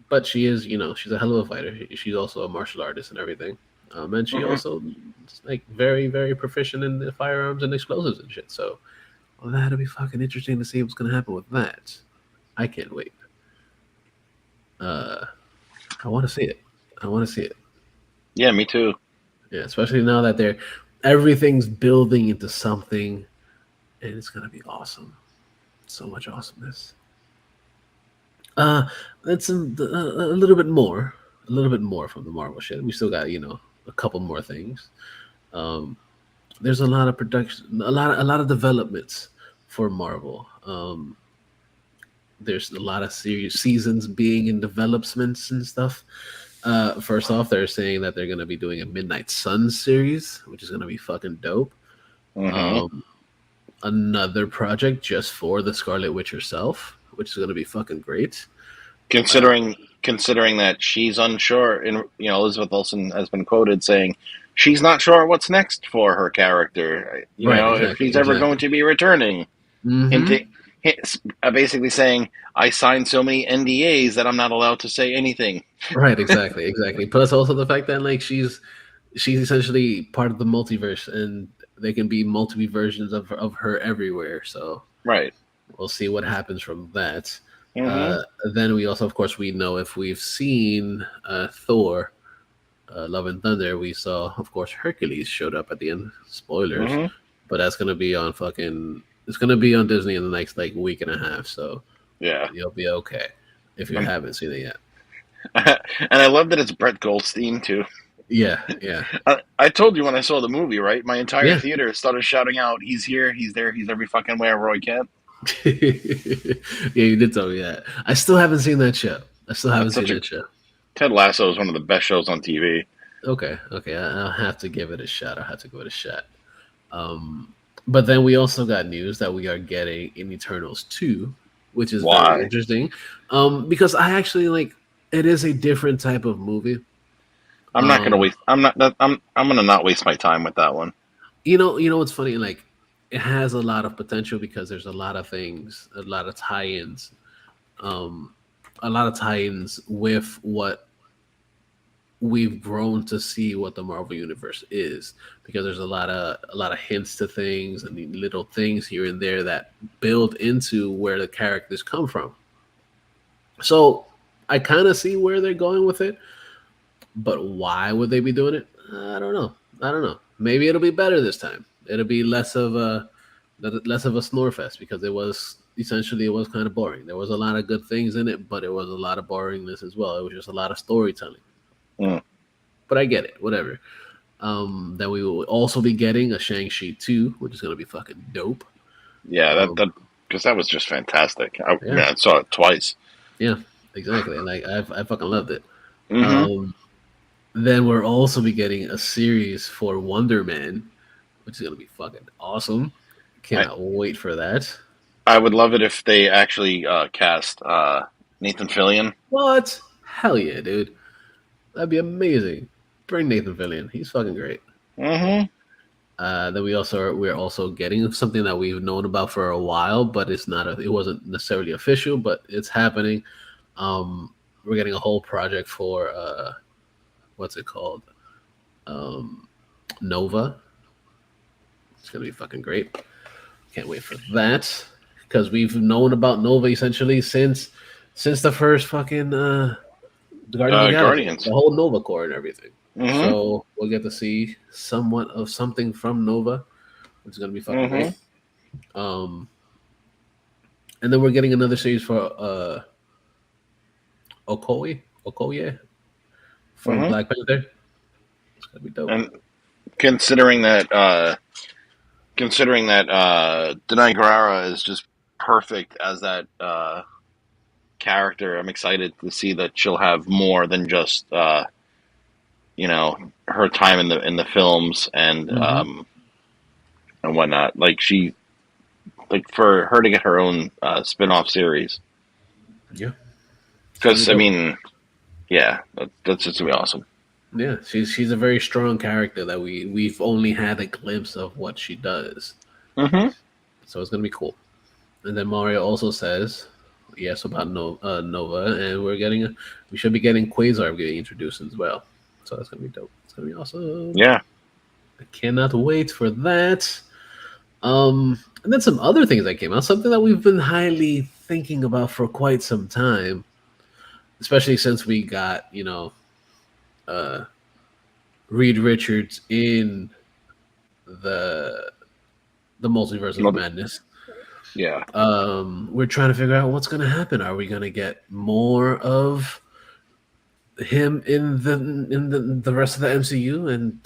but she is, she's a hell of a fighter. She's also a martial artist and everything, and she Hmm. also is like very, very proficient in the firearms and explosives and shit. So well, that'll be fucking interesting to see what's gonna happen with that. I can't wait. Uh, I want to see it. I want to see it. Yeah, me too. Yeah, especially now that everything's building into something, and it's gonna be awesome. So much awesomeness. That's a little bit more from the Marvel shit. We still got a couple more things. Um, there's a lot of production, a lot of developments for Marvel. There's a lot of series seasons being in developments and stuff. First off, they're saying that they're going to be doing a Midnight Suns series, which is going to be fucking dope. Hmm. Um, Another project just for the Scarlet Witch herself, which is going to be fucking great. Uh, Considering that she's unsure, and Elizabeth Olsen has been quoted saying she's not sure what's next for her character. right, If exactly, she's ever going exactly. to be returning, Hmm. hinting, basically saying I signed so many NDAs that I'm not allowed to say anything. Right, exactly, exactly. Plus, also the fact that like she's essentially part of the multiverse, and there can be multiple versions of her everywhere. So Right. we'll see what happens from that. Hmm. Uh, then we also, of course, we know if we've seen Thor, Love and Thunder, we saw, of course, Hercules showed up at the end. Spoilers, Hmm. but that's gonna be on fucking. It's gonna be on Disney in the next like week and a half, so Yeah. you'll be okay if you Um, haven't seen it yet. and I love that it's Brett Goldstein too. Yeah, yeah, I told you when I saw the movie, right? My entire yeah. theater started shouting out, "He's here! He's there! He's every fucking wherever I can." Yeah, you did tell me that. I still haven't seen that show. I still haven't That's seen such a that show. Ted Lasso is one of the best shows on TV. Okay, okay, I'll have to give it a shot. I'll have to give it a shot. Um, but then we also got news that we are getting in Eternals 2, which is very Why? interesting. Because I actually like it is a different type of movie. I'm not gonna Um, waste. I'm gonna not waste my time with that one. you know what's funny? Like it has a lot of potential because there's a lot of things, a lot of tie-ins, um, a lot of tie-ins with what we've grown to see what the Marvel universe is because there's a lot of hints to things and little things here and there that build into where the characters come from. So I kind of see where they're going with it, but why would they be doing it? I don't know. I don't know. Maybe it'll be better this time. It'll be less of a snore fest because it was kind of boring. There was a lot of good things in it, but it was a lot of boringness as well. It was just a lot of storytelling. Mm, But I get it. Whatever. Then we will also be getting a Shang-Chi 2, which is going to be fucking dope. yeah, Um, that because that was just fantastic. yeah, I saw it twice. yeah, exactly. And like, I fucking loved it. Hmm. Um, then we're also be getting a series for Wonder Man, which is going to be fucking awesome. I Cannot wait for that. I would love it if they actually cast Nathan Fillion. What? Hell yeah, dude. That'd be amazing. Bring Nathan Fillion. He's fucking great. Hmm. Then we're also getting something that we've known about for a while, but it wasn't necessarily official, but it's happening. We're getting a whole project for what's it called? Um, Nova. It's gonna be fucking great. Can't wait for that because we've known about Nova essentially since the first fucking the Guardians of the Galaxy, Guardians. the whole Nova Corps and everything. Hmm. So we'll get to see somewhat of something from Nova, which is gonna be fucking Hmm. great. Um, and then we're getting another series for Okoye from Hmm. Black Panther. It's gonna be dope. And considering that Denai Guerrera is just perfect as that character, I'm excited to see that she'll have more than just her time in the films Hmm. and whatnot. Like for her to get her own spin-off series. Yeah, it's gonna be Because I dope. mean, yeah, that's just gonna be awesome. Yeah, she's a very strong character that we've only had a glimpse of what she does. Hmm. So it's gonna be cool. And then Mario also says yes about Nova, and we should be getting Quasar getting introduced as well. So that's gonna be dope. It's gonna be awesome. Yeah. I cannot wait for that. And then some other things that came out, something that we've been highly thinking about for quite some time, especially since we got uh, Reed Richards in the the Multiverse of Another. Madness. Yeah. We're trying to figure out what's going to happen. Are we going to get more of him in the rest of the MCU, and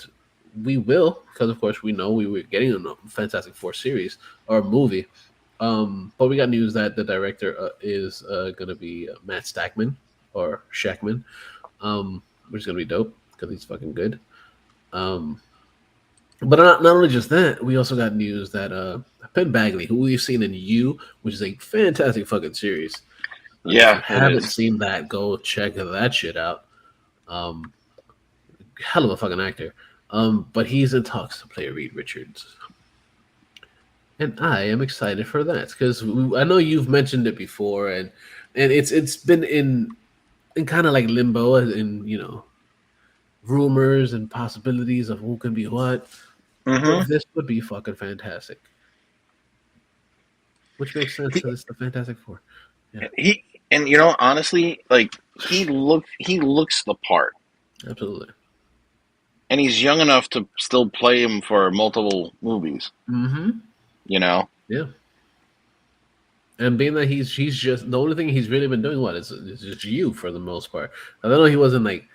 we will, because of course we know we were getting a Fantastic Four series or movie. But we got news that the director is going to be Matt Stackman or Shackman, which is going to be dope because he's fucking good. Um, but not only just that, we also got news that Penn Bagley, who we've seen in You, which is a fantastic fucking series. If you Yeah, it haven't is. seen that, go check that shit out. Um, Hell of a fucking actor. But he's in talks to play Reed Richards, and I am excited for that because I know you've mentioned it before, and it's been in kind of like limbo, in rumors and possibilities of who can be what. Hmm. But this would be fucking fantastic, which makes sense He, because it's the Fantastic Four. Yeah, he and honestly, like he looks the part, absolutely. and he's young enough to still play him for multiple movies. Mm-hmm. You know. Yeah. And being that he's just the only thing he's really been doing is just You for the most part. I don't know he wasn't like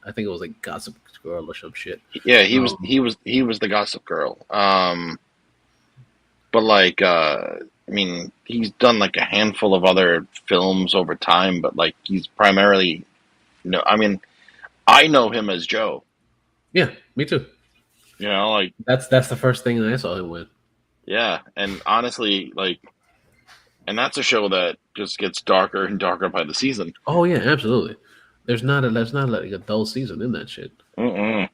I think it was like Gossip Girl or some shit. Yeah, he was Um, he was he was the Gossip Girl. But like, I mean, he's done like a handful of other films over time, but like he's primarily, no, I mean, I know him as Joe. yeah, me too. Like, That's the first thing that I saw him with. yeah, and honestly, like, and that's a show that just gets darker and darker by the season. Oh yeah, absolutely. There's not like a dull season in that shit, Mm-mm.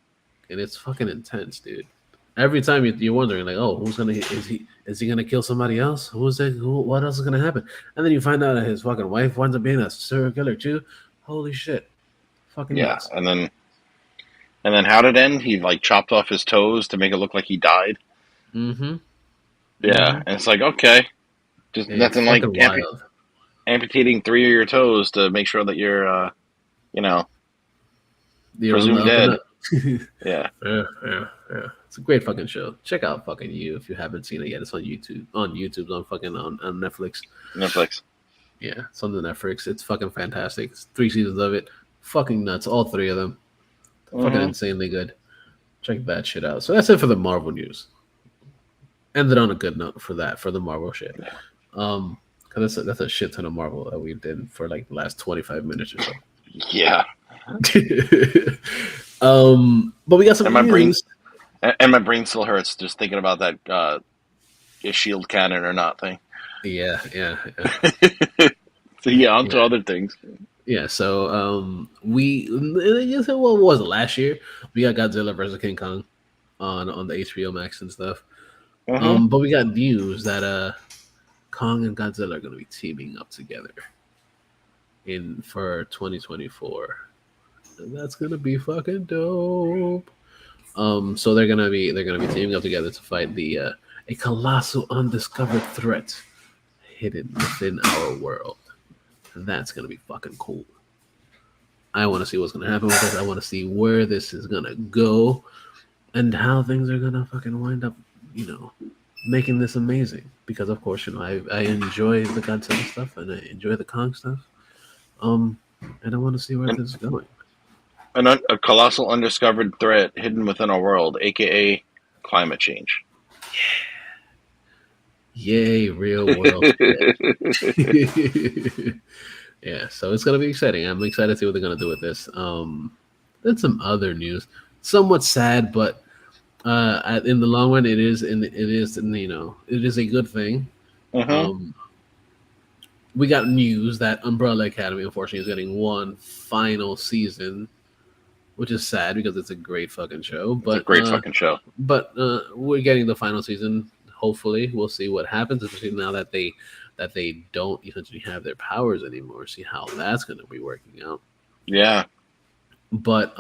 and it's fucking intense, dude. Every time you're wondering like, oh, who's gonna is he gonna kill somebody else? Who's that? What else is gonna happen? And then you find out that his fucking wife winds up being a serial killer too. Holy shit, fucking Yeah, nuts. and then how did it end? He like chopped off his toes to make it look like he died. Mm-hmm. Yeah, Mm-hmm. and it's like, okay, just It's nothing like fucking wild. amputating three of your toes to make sure that you're, you know, You're on the presumed up and dead. up. Yeah. Yeah. It's a great fucking show. Check out fucking You if you haven't seen it yet. It's on YouTube. On Netflix. Netflix. Yeah, it's on the Netflix. It's fucking fantastic. It's 3 seasons of it. Fucking nuts. All three of them. Fucking Hmm. insanely good. Check that shit out. So that's it for the Marvel news. Ended on a good note for that, for the Marvel shit. Because that's a shit ton of Marvel that we did for like the last 25 minutes or so. Yeah. But we got some And my brain news. and my brain still hurts just thinking about that is Shield canon or not thing. Yeah. So yeah, on to Yeah. other things. Yeah, so I guess what was it last year? We got Godzilla versus King Kong on the HBO Max and stuff. Hmm. But we got news that Kong and Godzilla are going to be teaming up together in for 2024. And that's going to be fucking dope. So they're gonna be teaming up together to fight the a colossal undiscovered threat hidden within our world. And that's gonna be fucking cool. I want to see what's gonna happen with this. I want to see where this is gonna go and how things are gonna fucking wind up. You know, making this amazing because of course I enjoy the Godzilla stuff and I enjoy the Kong stuff. Um, and I want to see where And this is going. a colossal undiscovered threat hidden within our world, aka climate change. Yay, real world shit. Yeah, so it's gonna be exciting. I'm excited to see what they're gonna do with this. Then some other news, somewhat sad, but in the long run, it is a good thing. Hmm. Um, we got news that Umbrella Academy, unfortunately, is getting one final season, which is sad because it's a great fucking show. It's a But great fucking show. we're getting the final season. Hopefully, we'll see what happens, especially now that they don't essentially have their powers anymore. See how that's going to be working out. Yeah. But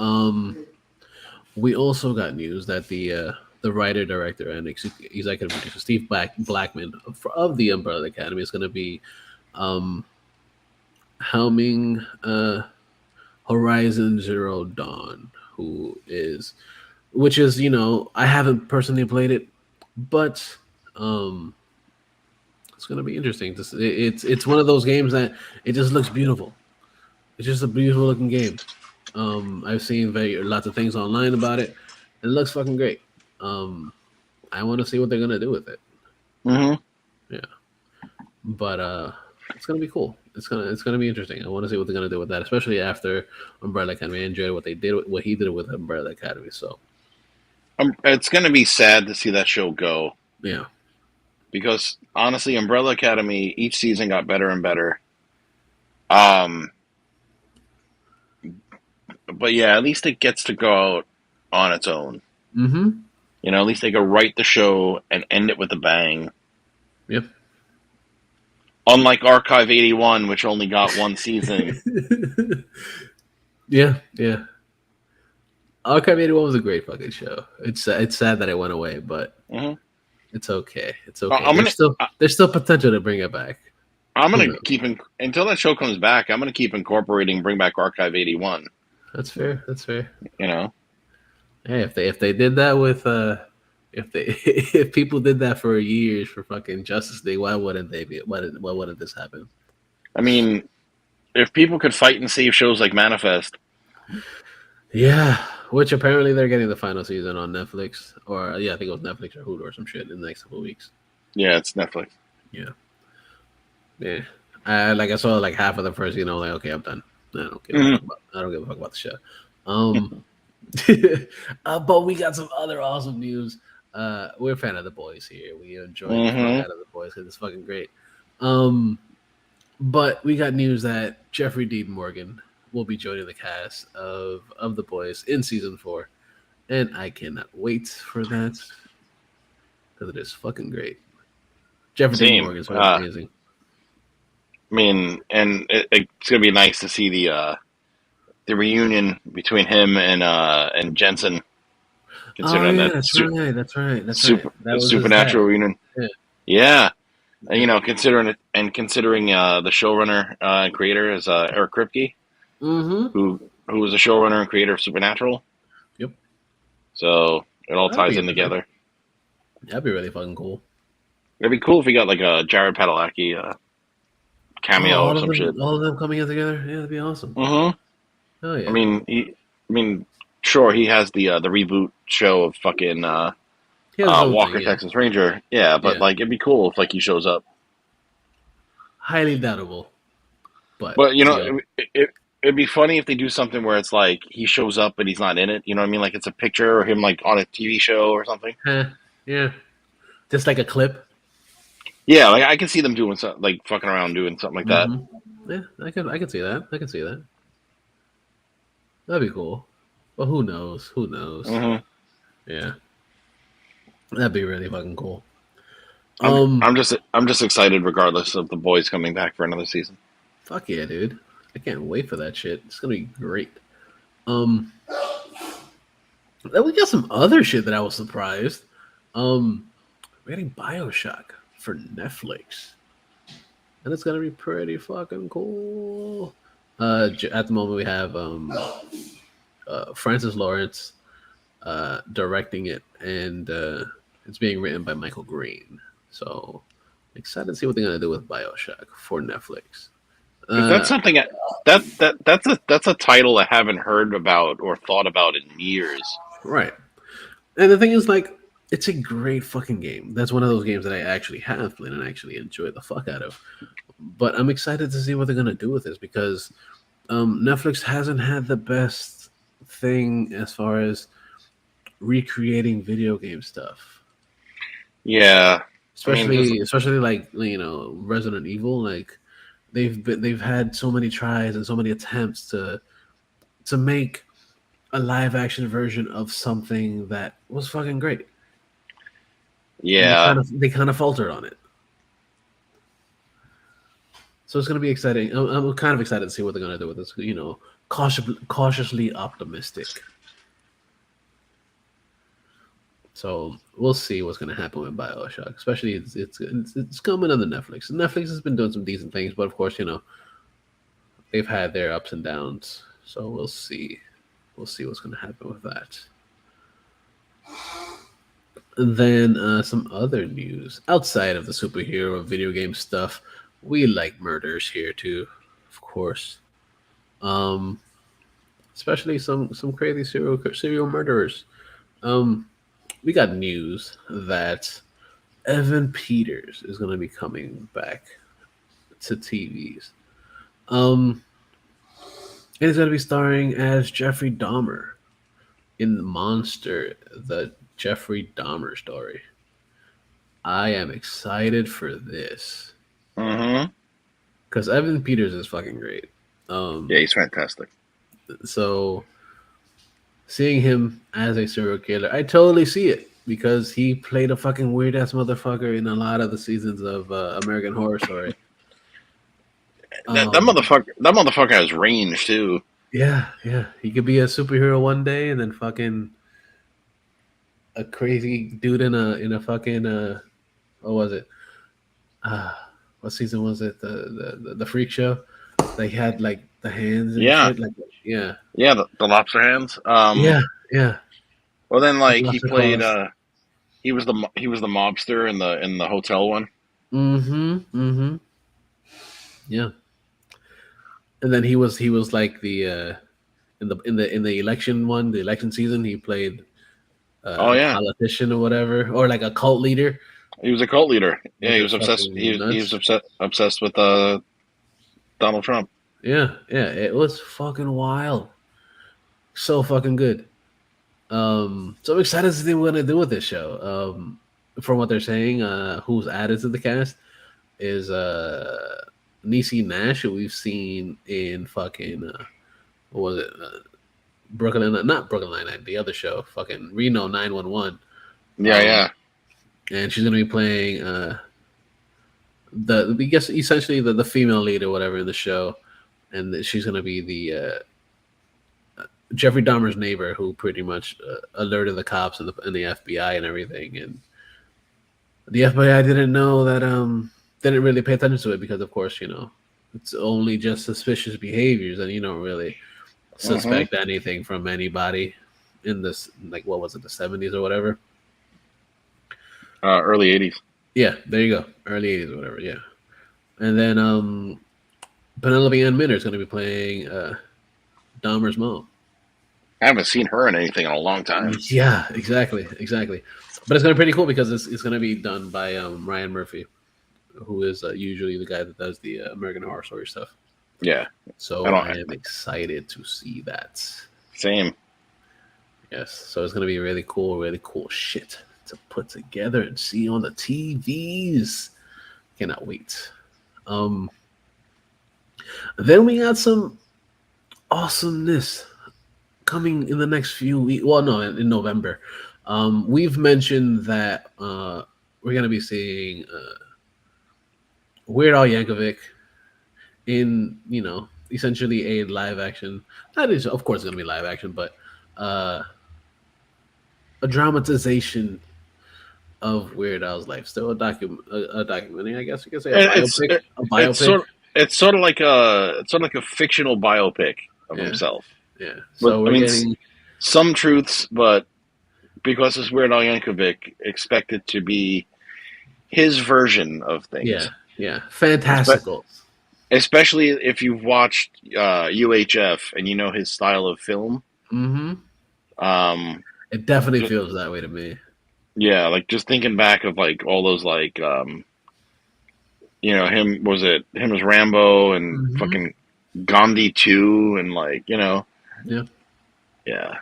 we also got news that the writer, director, and executive producer Blackman of the Umbrella Academy is going to be um, helming Horizon Zero Dawn, which is I haven't personally played it, but um, it's going to be interesting. It's one of those games that it just looks beautiful. It's just a beautiful looking game. I've seen lots of things online about it. It looks fucking great. Um, I want to see what they're gonna do with it. Mm-hmm. Yeah, but it's gonna be cool. It's gonna be interesting. I want to see what they're gonna do with that, especially after Umbrella Academy. I enjoyed what he did with Umbrella Academy. So It's going to be sad to see that show go yeah. because honestly, Umbrella Academy each season got better and better. Um, but yeah, at least it gets to go out on its own. Mm-hmm. At least they could write the show and end it with a bang. Yep. Unlike Archive 81, which only got one season. Yeah, yeah. Archive 81 was a great fucking show. It's sad that it went away, but Hmm. it's okay. It's I- okay. I'm There's gonna, still I- there's still potential to bring it back. I'm Who gonna knows? until that show comes back. I'm gonna keep incorporating, bring back Archive 81. That's fair. That's fair. You know, Hey, if they did that with if they if people did that for years for fucking Justice League, why wouldn't they be? Why wouldn't this happen? I mean, if people could fight and save shows like Manifest, Yeah, which apparently they're getting the final season on Netflix, or yeah, I think it was Netflix or Hulu or some shit in the next couple of weeks. yeah, it's Netflix. Yeah, yeah. I saw like half of the first, like okay, I'm done. Hmm. I don't give a fuck about the show. Um, but we got some other awesome news. We're a fan of the boys here. We enjoy the fuck Hmm. out of the boys because it's fucking great. Um, but we got news that Jeffrey Dean Morgan will be joining the cast of the boys in season 4, and I cannot wait for that because it is fucking great. Jeffrey Dean Same. Morgan is fucking amazing. I mean, and it's gonna be nice to see the reunion between him and Jensen, Oh considering yeah, that that's right. That's right. That's right. super That was his dad. supernatural reunion. Yeah. Yeah, and, Yeah. considering it and considering the showrunner and creator is Eric Kripke, Mm-hmm. who was the showrunner and creator of Supernatural. Yep. So it all That'd ties be in interesting. together. That'd be really fucking cool. It'd be cool if we got like a Jared Padalecki Oh, cameo or some shit. all of them coming in together. Yeah, that'd be awesome. Hmm. Oh I yeah. mean, I mean, sure, he has the reboot show of fucking He has his own thing. Walker Yeah. Texas Ranger. Yeah, but Yeah. like it'd be cool if like he shows up. Highly doubtable, but But it'd be awesome. it'd be funny if they do something where it's like he shows up but he's not in it. You know what I mean? Like it's a picture of him like on a TV show or something. Yeah. Just like a clip. Yeah, like I can see them doing something like fucking around doing something like that. Yeah, I could see that. I could see that. That'd be cool. But who knows? Who knows? Hmm. Yeah. That'd be really fucking cool. I'm Um, I'm just excited regardless of the boys coming back for another season. fuck yeah, dude. I can't wait for that shit. It's gonna be great. Um, then we got some other shit that I was surprised. We're getting Bioshock for Netflix, and it's gonna be pretty fucking cool. At the moment, we have Francis Lawrence directing it, and it's being written by Michael Green. So excited to see what they're gonna do with Bioshock for Netflix. Because that's Uh, something that's a title I haven't heard about or thought about in years. right. And the thing is, like, it's a great fucking game. That's one of those games that I actually have played and I actually enjoy the fuck out of. But I'm excited to see what they're gonna do with this because Netflix hasn't had the best thing as far as recreating video game stuff. Yeah, I mean, because Especially like Resident Evil. Like they've had so many tries and so many attempts to make a live action version of something that was fucking great, and they yeah, kind of faltered on it. So it's gonna be exciting. I'm kind of excited to see what they're gonna do with this. Cautiously optimistic. So we'll see what's gonna happen with Bioshock. Especially it's coming on the Netflix. Netflix has been doing some decent things, but of course they've had their ups and downs. So we'll see. We'll see what's gonna happen with that. And then some other news outside of the superhero video game stuff. We like murders here too, of course. Um, especially some crazy serial murderers. Um, we got news that Evan Peters is going to be coming back to TVs. Um, and he's going to be starring as Jeffrey Dahmer in Monster, the Jeffrey Dahmer story. I am excited for this Mm-hmm. because Evan Peters is fucking great. Yeah, Um, he's fantastic. so seeing him as a serial killer, I totally see it because he played a fucking weird ass motherfucker in a lot of the seasons of American Horror Story. That Um, motherfucker has range too. yeah, yeah, he could be a superhero one day and then fucking a crazy dude in a fucking what was it? Uh, what season was it? The freak show. They had like the hands and Yeah, shit. Like yeah, yeah, the lobster hands. yeah, yeah. Well then The like he lobster played claws. he was the mobster in the hotel one. Mm-hmm. Mm-hmm. Yeah. And then he was like the in the election one, the election season, he played Oh a yeah, politician or whatever, or like a cult leader, he was a cult leader. Yeah, which he was was obsessed. fucking He was nuts. obsessed with Donald Trump. Yeah, yeah, it was fucking wild. So fucking good. So I'm excited to see what they're gonna do with this show. From what they're saying, who's added to the cast is Niecy Nash, who we've seen in fucking what was it? Brooklyn, not Brooklyn Nine-Nine, the other show, fucking Reno 911. Yeah, Um, yeah. and she's gonna be playing the I guess essentially the female lead or whatever in the show, and she's gonna be the Jeffrey Dahmer's neighbor who pretty much alerted the cops and the FBI and everything, and the FBI didn't know that didn't really pay attention to it because of course it's only just suspicious behaviors and you don't really Mm-hmm. suspect anything from anybody in this, like, what was it, the 70s or whatever. Early '80s. Yeah, there you go, early 80s or whatever. Yeah. And then Penelope Ann Minner is going to be playing Dahmer's mom. I haven't seen her in anything in a long time. Yeah, exactly, exactly. But it's going to be pretty cool because it's going to be done by Ryan Murphy, who is usually the guy that does the American Horror Story stuff. Yeah, I So I don't. am excited to see that. Same. Yes, so it's going to be really cool shit to put together and see on the TVs. Cannot wait. Um, then we got some awesomeness coming in the next few weeks. Well, no, in November. We've mentioned that we're going to be seeing Weird Al Yankovic in, essentially a live action. That is, of course, going to be live action, but a dramatization of Weird Al's life. Still a documentary, I guess you could say, a It's biopic. A it's biopic. sort of like a fictional biopic of Yeah, himself. yeah. But So I we're mean, getting some truths, but because it's Weird Al Yankovic, expect it to be his version of yeah, things. yeah, Espe- fantastical. Especially if you've watched UHF and you know his style of film. Mm-hmm. Um, It definitely ju- feels that way to me. yeah, like just thinking back of like all those like him as Rambo and Mm-hmm. fucking Gandhi 2 and like Yeah, yeah.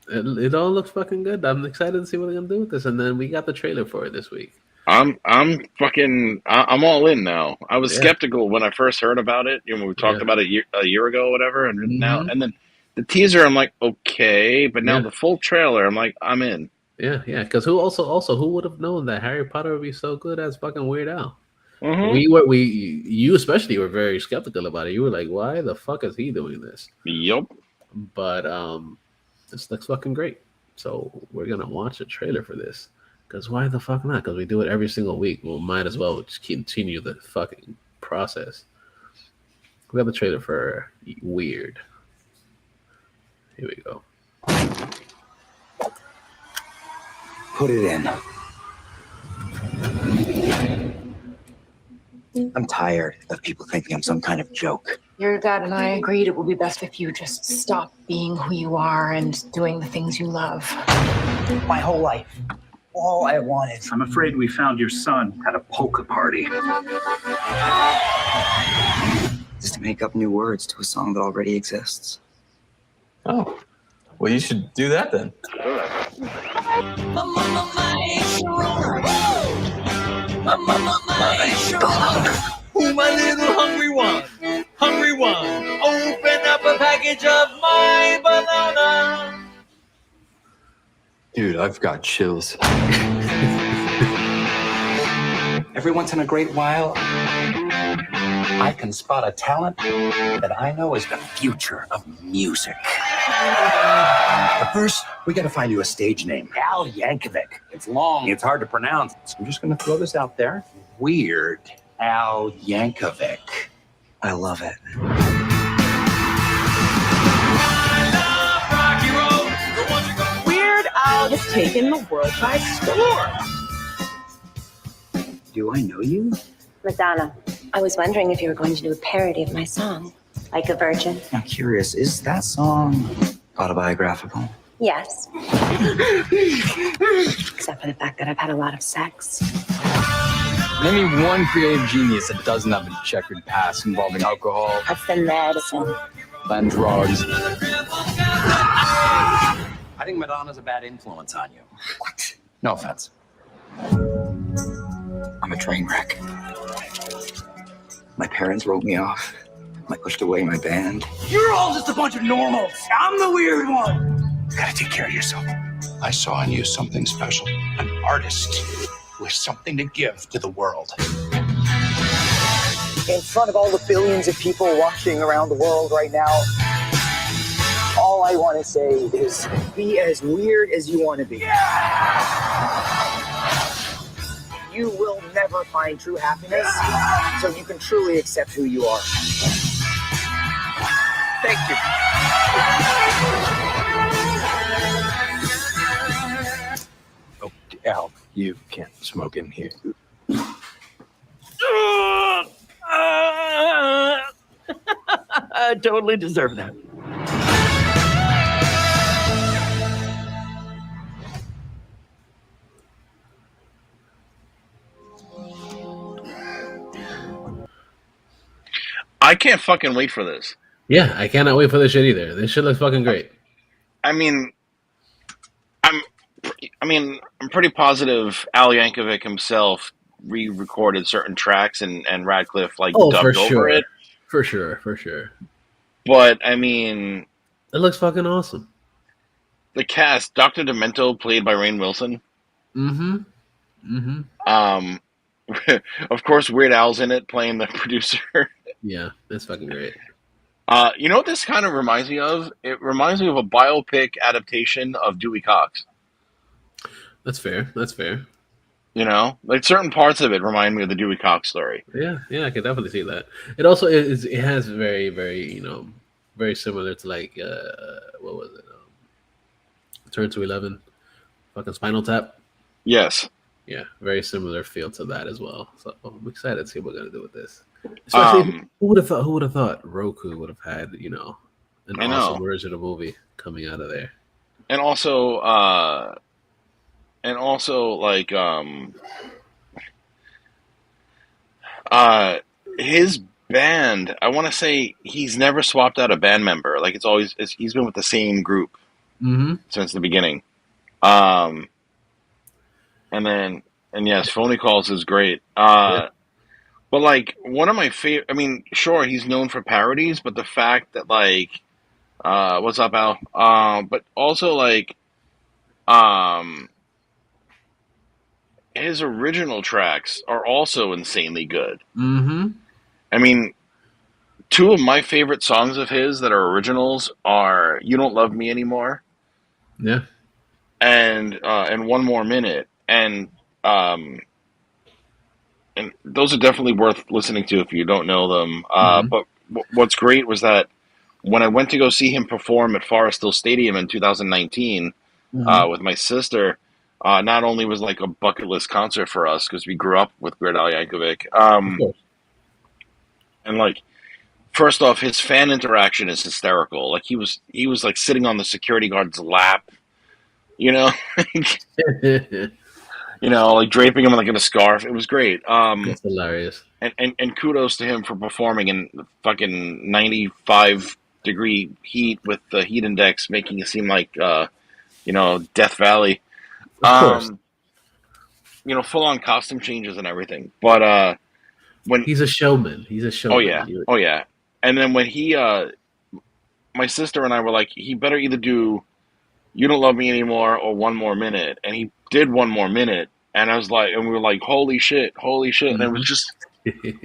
it all looks fucking good. I'm excited to see what they're gonna do with this. And then we got the trailer for it this week. I'm all in now. I was Yeah, skeptical when I first heard about it. We yeah. talked about it a year ago, or whatever, Mm-hmm. and then the teaser, I'm like, okay, but now Yeah, the full trailer, I'm like, I'm in. yeah, yeah. Because who who would have known that Harry Potter would be so good as fucking Weird Al? Mm-hmm. You especially were very skeptical about it. You were like, why the fuck is he doing this? Yup. But this looks fucking great. So we're gonna watch a trailer for this. Because why the fuck not? Because we do it every single week. Well, might as well just continue the fucking process. We have the trailer for Weird. Here we go. Put it in. I'm tired of people thinking I'm some kind of joke. Your dad and I agreed it will be best if you just stop being who you are and doing the things you love. My whole life, all I wanted. I'm afraid we found your son at a polka party. Just to make up new words to a song that already exists. Oh, well, you should do that then. Oh, my little hungry one, open up a package of my banana. Dude, I've got chills. Every once in a great while, I can spot a talent that I know is the future of music. But first, we gotta find you a stage name. Al Yankovic. It's long, it's hard to pronounce. So I'm just gonna throw this out there. Weird Al Yankovic. I love it. Weird Al has taken the world by storm. Do I know you? Madonna, I was wondering if you were going to do a parody of my song, Like a Virgin. I'm curious, is that song autobiographical? Yes. Except for the fact that I've had a lot of sex. Name me one creative genius that doesn't have a checkered past involving alcohol, That's the medicine. and drugs. I think Madonna's a bad influence on you. What? No offense. I'm a train wreck. My parents wrote me off. I pushed away my band. You're all just a bunch of normals. I'm the weird one. You gotta take care of yourself. I saw in you something special, an artist with something to give to the world. In front of all the billions of people watching around the world right now, all I want to say is be as weird as you want to be. You will never find true happiness, so you can truly accept who you are. Thank you. Oh, Al, you can't smoke in here. I totally deserve that. I can't fucking wait for this. Yeah, I cannot wait for this shit either. This shit looks fucking great. I mean, I'm pretty positive Al Yankovic himself re-recorded certain tracks and Radcliffe dubbed over it. For sure. But I mean, it looks fucking awesome. The cast: Dr. Demento, played by Rainn Wilson. Of course, Weird Al's in it, playing the producer. Yeah, that's fucking great. You know what this kind of reminds me of? It reminds me of a biopic adaptation of Dewey Cox. That's fair. You know, like certain parts of it remind me of the Dewey Cox story. Yeah, I can definitely see that. It also is. It has very, very, very similar to what was it? Turn to 11, fucking Spinal Tap. Yes. Yeah, very similar feel to that as well. So I'm excited to see what we're gonna do with this. Especially, who would have thought Roku would have had an awesome original movie coming out of there. And also his band, I want to say he's never swapped out a band member. Like he's been with the same group since the beginning. And yes, Phony Calls is great. But like one of my favorite, I mean, sure, he's known for parodies, but the fact that what's up, Al? But also his original tracks are also insanely good. I mean, two of my favorite songs of his that are originals are "You Don't Love Me Anymore," and "One More Minute," and those are definitely worth listening to if you don't know them. But what's great was that when I went to go see him perform at Forest Hill Stadium in 2019 with my sister, not only was like a bucket list concert for us because we grew up with Weird Al Yankovic, and like First off, his fan interaction is hysterical. Like he was like sitting on the security guard's lap, you know, like draping him like in a scarf. It was great. That's hilarious. And kudos to him for performing in fucking 95-degree heat with the heat index, making it seem like Death Valley. Of course. Full on costume changes and everything. But when He's a showman. He's a showman. oh yeah. And then when he, my sister and I were like, he better either do "You Don't Love Me Anymore" or "One More Minute," and he did "One More Minute," and I was like, and we were like, holy shit, and it was just,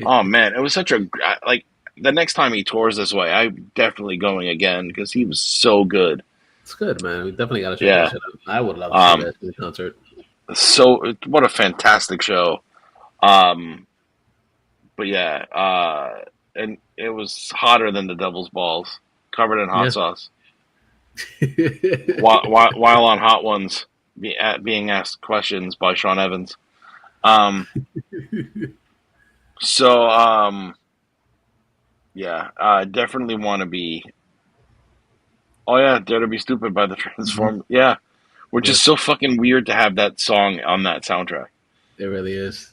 oh man, it was such a like. The next time he tours this way, I'm definitely going again because he was so good. It's good, man. We definitely got to check that shit out. I would love to see that in the concert. So what a fantastic show. But yeah, and it was hotter than the devil's balls, covered in hot sauce. while on Hot Ones, being asked questions by Sean Evans. Yeah, definitely want to be. Oh yeah, Dare to Be Stupid by the Transform. Mm-hmm. Yeah, which is so fucking weird to have that song on that soundtrack. It really is.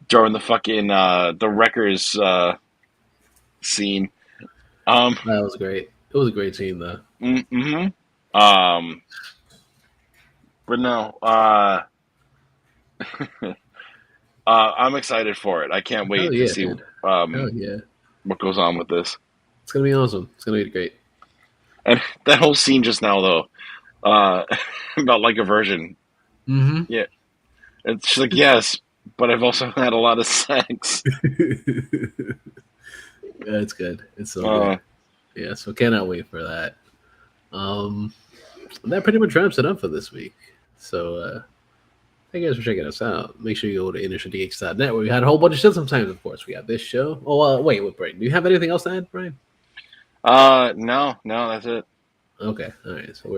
During the fucking the Wreckers scene. That was great. It was a great scene though. Mm-hmm. But no, I'm excited for it. I can't wait to see what goes on with this. It's gonna be awesome. It's gonna be great. And that whole scene just now, though, about like a virgin. Mm-hmm. Yeah, it's like yes, but I've also had a lot of sex. Yeah, it's good. It's so good. Yeah, so cannot wait for that. That pretty much wraps it up for this week. So thank you guys for checking us out. Make sure you go to InnerCityGeeks.net where we had a whole bunch of shit. Sometimes, of course, we got this show. Oh, wait, Brian, do you have anything else to add, Brian? No, that's it. Okay, all right. So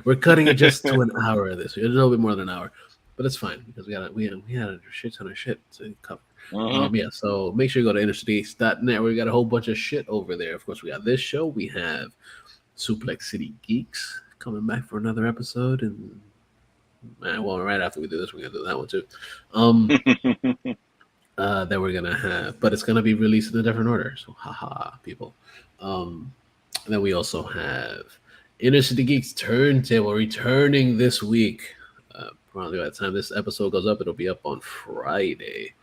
we're cutting it just to an hour of this. A little bit more than an hour, but it's fine because we had a shit ton of shit to cover. Mm-hmm. So make sure you go to InnerCityGeeks.net where we got a whole bunch of shit over there. Of course, we got this show. We have Suplex City Geeks coming back for another episode, and right after we do this, we're gonna do that one too. That we're gonna have, but it's gonna be released in a different order. So haha, people. Then we also have Inner City Geeks Turntable returning this week. Probably by the time this episode goes up, it'll be up on Friday.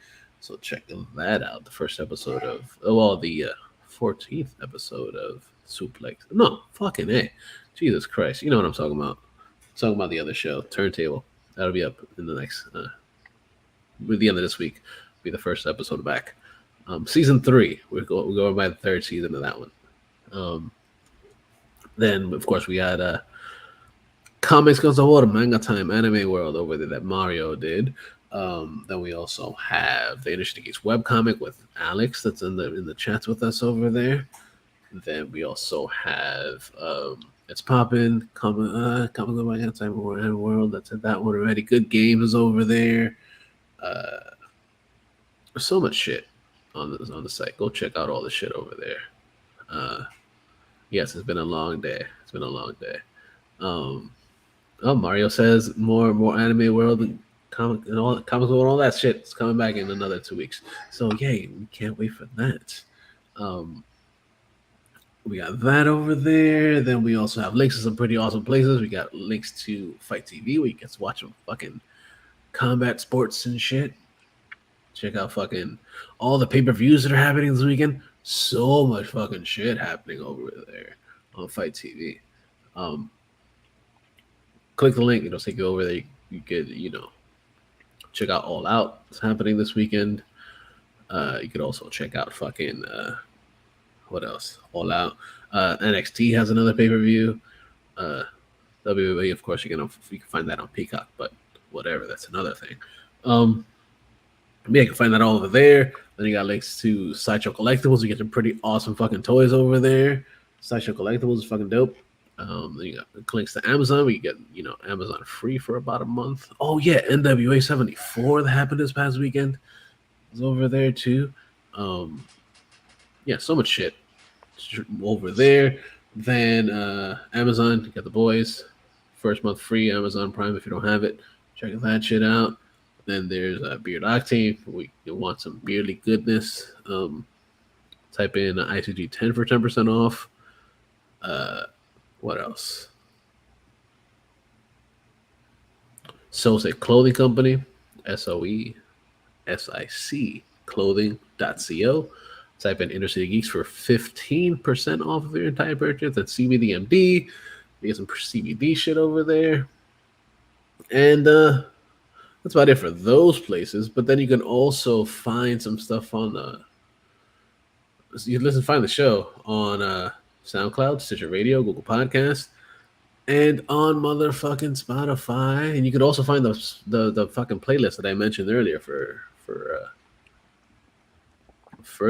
So check that out. The first episode of the 14th episode of Suplex. No, fucking A. Jesus Christ. You know what I'm talking about. I'm talking about the other show, Turntable. That'll be up in the next with the end of this week. Be the first episode back. Season 3. We're going by the third season of that one. Then of course we got Comics Goes to Water, Manga Time, Anime World over there that Mario did. Then we also have the Inner Geeks webcomic with Alex that's in the chats with us over there. Then we also have It's Poppin', Comics Go Manga Time, Anime World. That's in that one already. Good Games over there. There's so much shit on the site. Go check out all the shit over there. Yes, it's been a long day. Mario says more Anime World and comics and all that shit. It's coming back in another 2 weeks. So yay, we can't wait for that. We got that over there. Then we also have links to some pretty awesome places. We got links to Fight TV where you get to watch some fucking combat sports and shit. Check out fucking all the pay-per-views that are happening this weekend. So much fucking shit happening over there on Fight TV. Click the link, it'll take you over there. You could, check out All Out. It's happening this weekend. You could also check out fucking what else? All Out. NXT has another pay-per-view. WWE, of course, you can find that on Peacock, but whatever, that's another thing. You can find that all over there. Then you got links to Sideshow Collectibles. You get some pretty awesome fucking toys over there. Sideshow Collectibles is fucking dope. Then you got links to Amazon. We get Amazon free for about a month. Oh yeah, NWA 74 that happened this past weekend is over there too. Yeah, so much shit. over there. Then Amazon, you got The Boys. First month free, Amazon Prime if you don't have it. Check that shit out. Then there's Beard Octane. You want some beardly goodness. Type in ICG10 for 10% off. What else? Soulsic Clothing Company, SOESIC clothing.co. Type in Inner City Geeks for 15% off of your entire purchase. That's CBDMD. You get some CBD shit over there. And that's about it for those places. But then you can also find some stuff on find the show on SoundCloud, Stitcher Radio, Google Podcasts, and on motherfucking Spotify. And you could also find the fucking playlist that I mentioned earlier for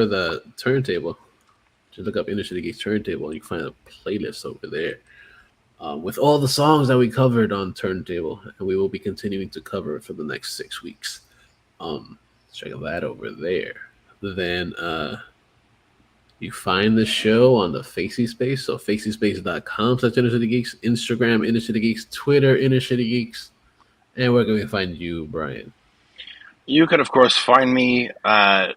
the turntable. Just look up Inner City Geeks Turntable, and you can find a playlist over there with all the songs that we covered on Turntable, and we will be continuing to cover it for the next 6 weeks. Check that over there. Then you find the show on the Facey Space, so facyspace.com/InnerCityGeeks, Instagram InnerCityGeeks, Twitter InnerCityGeeks, and where can we find you, Brian? You could, of course, find me on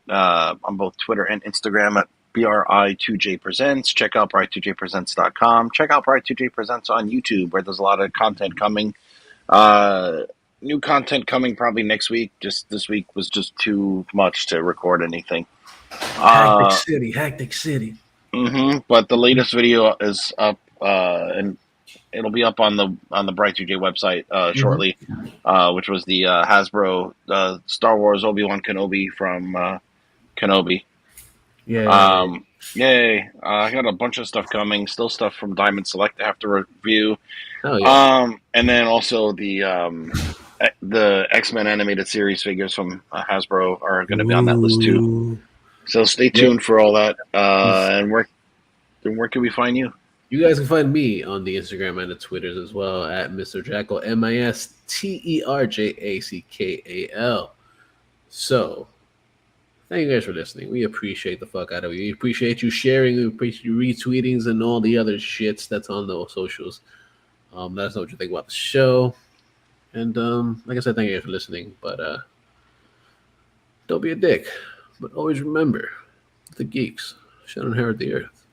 both Twitter and Instagram at BRI2J Presents. Check out BRI2JPresents.com. Check out BRI2J Presents on YouTube, where there's a lot of content coming. New content coming probably next week. Just this week was just too much to record anything. Hectic City. But the latest video is up, and it'll be up on the Bright2J website shortly, which was the Hasbro Star Wars Obi-Wan Kenobi from Kenobi. Yeah. Yay! I got a bunch of stuff coming. Still stuff from Diamond Select I have to review. Oh, yeah. And then also the X-Men animated series figures from Hasbro are going to be on that list too. So stay tuned for all that. And where can we find you? You guys can find me on the Instagram and the Twitters as well at Mr. Jackal, MISTERJACKAL. So, thank you guys for listening. We appreciate the fuck out of you. We appreciate you sharing. We appreciate you retweetings and all the other shits that's on those socials. Let us know what you think about the show. And like I said, thank you guys for listening. But don't be a dick. But always remember, the geeks should inherit the earth.